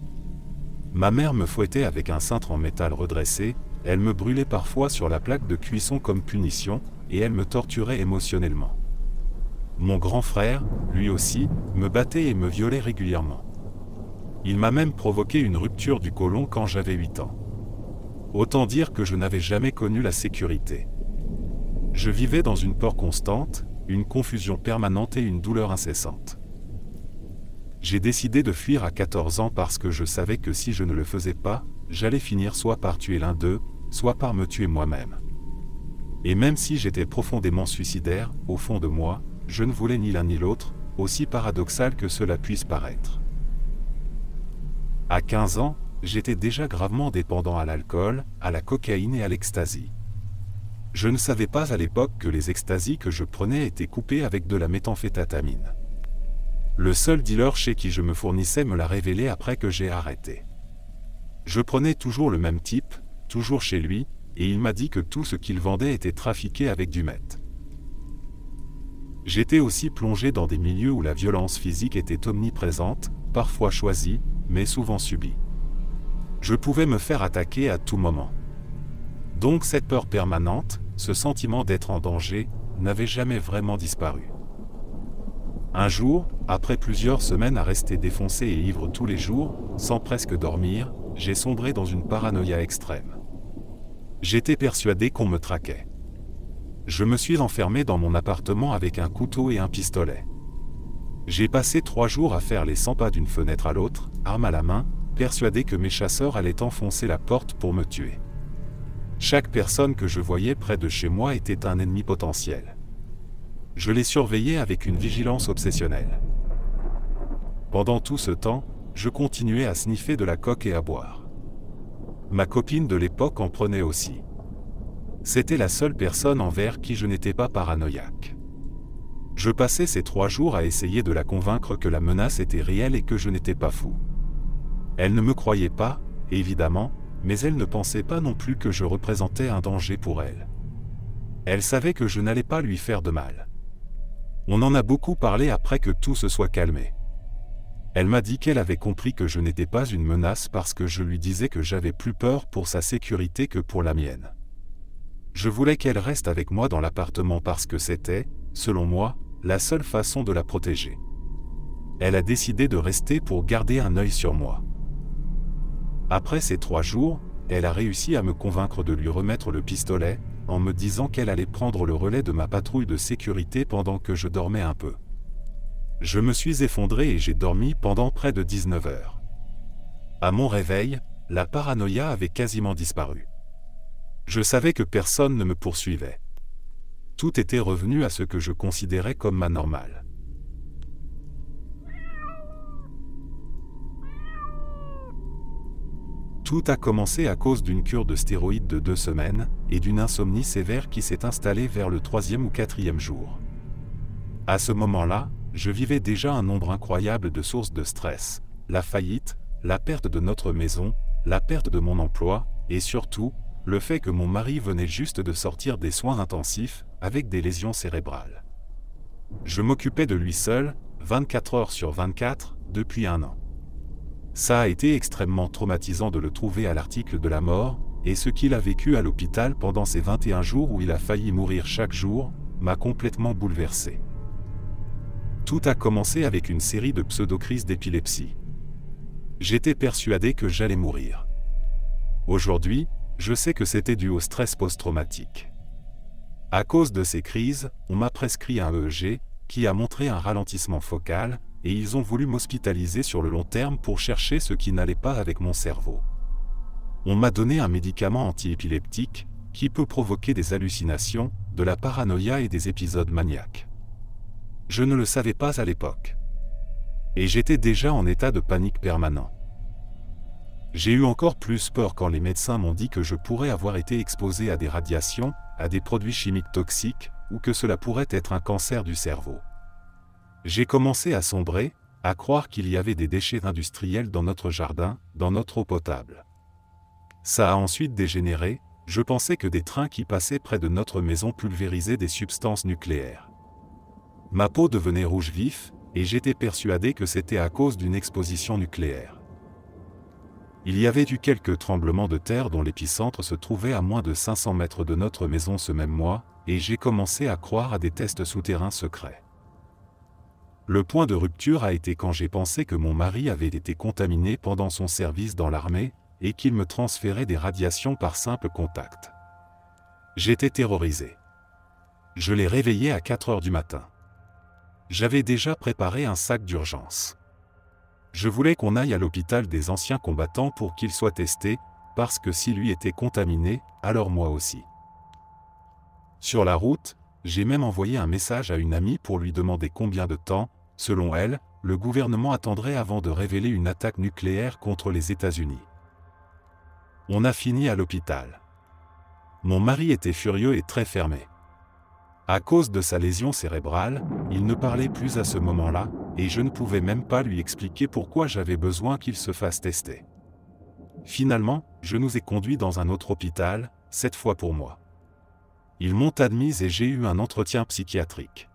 Ma mère me fouettait avec un cintre en métal redressé, elle me brûlait parfois sur la plaque de cuisson comme punition, et elle me torturait émotionnellement. Mon grand frère, lui aussi, me battait et me violait régulièrement. Il m'a même provoqué une rupture du côlon quand j'avais 8 ans. Autant dire que je n'avais jamais connu la sécurité. Je vivais dans une peur constante, une confusion permanente et une douleur incessante. J'ai décidé de fuir à 14 ans parce que je savais que si je ne le faisais pas, j'allais finir soit par tuer l'un d'eux, soit par me tuer moi-même. Et même si j'étais profondément suicidaire, au fond de moi, je ne voulais ni l'un ni l'autre, aussi paradoxal que cela puisse paraître. À 15 ans, j'étais déjà gravement dépendant à l'alcool, à la cocaïne et à l'ecstasy. Je ne savais pas à l'époque que les extasies que je prenais étaient coupées avec de la méthamphétamine. Le seul dealer chez qui je me fournissais me l'a révélé après que j'ai arrêté. Je prenais toujours le même type, toujours chez lui, et il m'a dit que tout ce qu'il vendait était trafiqué avec du meth. J'étais aussi plongé dans des milieux où la violence physique était omniprésente, parfois choisie, mais souvent subie. Je pouvais me faire attaquer à tout moment. Donc cette peur permanente, ce sentiment d'être en danger, n'avait jamais vraiment disparu. Un jour, après plusieurs semaines à rester défoncé et ivre tous les jours, sans presque dormir, j'ai sombré dans une paranoïa extrême. J'étais persuadé qu'on me traquait. Je me suis enfermé dans mon appartement avec un couteau et un pistolet. J'ai passé 3 jours à faire les 100 pas d'une fenêtre à l'autre, arme à la main, persuadé que mes chasseurs allaient enfoncer la porte pour me tuer. Chaque personne que je voyais près de chez moi était un ennemi potentiel. Je les surveillais avec une vigilance obsessionnelle. Pendant tout ce temps, je continuais à sniffer de la coke et à boire. Ma copine de l'époque en prenait aussi. C'était la seule personne envers qui je n'étais pas paranoïaque. Je passais ces 3 jours à essayer de la convaincre que la menace était réelle et que je n'étais pas fou. Elle ne me croyait pas, évidemment, mais elle ne pensait pas non plus que je représentais un danger pour elle. Elle savait que je n'allais pas lui faire de mal. On en a beaucoup parlé après que tout se soit calmé. Elle m'a dit qu'elle avait compris que je n'étais pas une menace parce que je lui disais que j'avais plus peur pour sa sécurité que pour la mienne. Je voulais qu'elle reste avec moi dans l'appartement parce que c'était, selon moi, la seule façon de la protéger. Elle a décidé de rester pour garder un œil sur moi. Après ces 3 jours, elle a réussi à me convaincre de lui remettre le pistolet, en me disant qu'elle allait prendre le relais de ma patrouille de sécurité pendant que je dormais un peu. Je me suis effondré et j'ai dormi pendant près de 19 heures. À mon réveil, la paranoïa avait quasiment disparu. Je savais que personne ne me poursuivait. Tout était revenu à ce que je considérais comme ma normale. Tout a commencé à cause d'une cure de stéroïdes de 2 semaines, et d'une insomnie sévère qui s'est installée vers le 3e ou 4e jour. À ce moment-là, je vivais déjà un nombre incroyable de sources de stress, la faillite, la perte de notre maison, la perte de mon emploi, et surtout, le fait que mon mari venait juste de sortir des soins intensifs, avec des lésions cérébrales. Je m'occupais de lui seul, 24 heures sur 24, depuis 1 an. Ça a été extrêmement traumatisant de le trouver à l'article de la mort, et ce qu'il a vécu à l'hôpital pendant ces 21 jours où il a failli mourir chaque jour, m'a complètement bouleversé. Tout a commencé avec une série de pseudo-crises d'épilepsie. J'étais persuadé que j'allais mourir. Aujourd'hui, je sais que c'était dû au stress post-traumatique. À cause de ces crises, on m'a prescrit un EEG, qui a montré un ralentissement focal, et ils ont voulu m'hospitaliser sur le long terme pour chercher ce qui n'allait pas avec mon cerveau. On m'a donné un médicament antiépileptique, qui peut provoquer des hallucinations, de la paranoïa et des épisodes maniaques. Je ne le savais pas à l'époque. Et j'étais déjà en état de panique permanent. J'ai eu encore plus peur quand les médecins m'ont dit que je pourrais avoir été exposé à des radiations, à des produits chimiques toxiques, ou que cela pourrait être un cancer du cerveau. J'ai commencé à sombrer, à croire qu'il y avait des déchets industriels dans notre jardin, dans notre eau potable. Ça a ensuite dégénéré, je pensais que des trains qui passaient près de notre maison pulvérisaient des substances nucléaires. Ma peau devenait rouge vif, et j'étais persuadé que c'était à cause d'une exposition nucléaire. Il y avait eu quelques tremblements de terre dont l'épicentre se trouvait à moins de 500 mètres de notre maison ce même mois, et j'ai commencé à croire à des tests souterrains secrets. Le point de rupture a été quand j'ai pensé que mon mari avait été contaminé pendant son service dans l'armée, et qu'il me transférait des radiations par simple contact. J'étais terrorisé. Je l'ai réveillé à 4 heures du matin. J'avais déjà préparé un sac d'urgence. Je voulais qu'on aille à l'hôpital des anciens combattants pour qu'il soit testé, parce que si lui était contaminé, alors moi aussi. Sur la route, j'ai même envoyé un message à une amie pour lui demander combien de temps, selon elle, le gouvernement attendrait avant de révéler une attaque nucléaire contre les États-Unis. On a fini à l'hôpital. Mon mari était furieux et très fermé. À cause de sa lésion cérébrale, il ne parlait plus à ce moment-là, et je ne pouvais même pas lui expliquer pourquoi j'avais besoin qu'il se fasse tester. Finalement, je nous ai conduits dans un autre hôpital, cette fois pour moi. Ils m'ont admise et j'ai eu un entretien psychiatrique.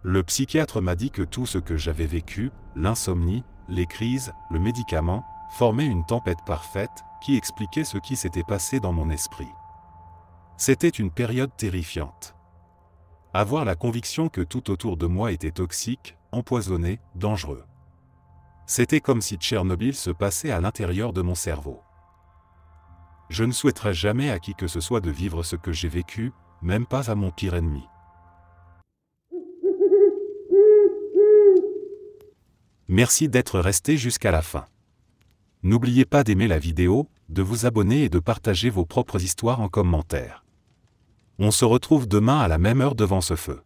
Le psychiatre m'a dit que tout ce que j'avais vécu, l'insomnie, les crises, le médicament, formait une tempête parfaite qui expliquait ce qui s'était passé dans mon esprit. C'était une période terrifiante. Avoir la conviction que tout autour de moi était toxique, empoisonné, dangereux. C'était comme si Tchernobyl se passait à l'intérieur de mon cerveau. Je ne souhaiterais jamais à qui que ce soit de vivre ce que j'ai vécu, même pas à mon pire ennemi. Merci d'être resté jusqu'à la fin. N'oubliez pas d'aimer la vidéo, de vous abonner et de partager vos propres histoires en commentaire. On se retrouve demain à la même heure devant ce feu.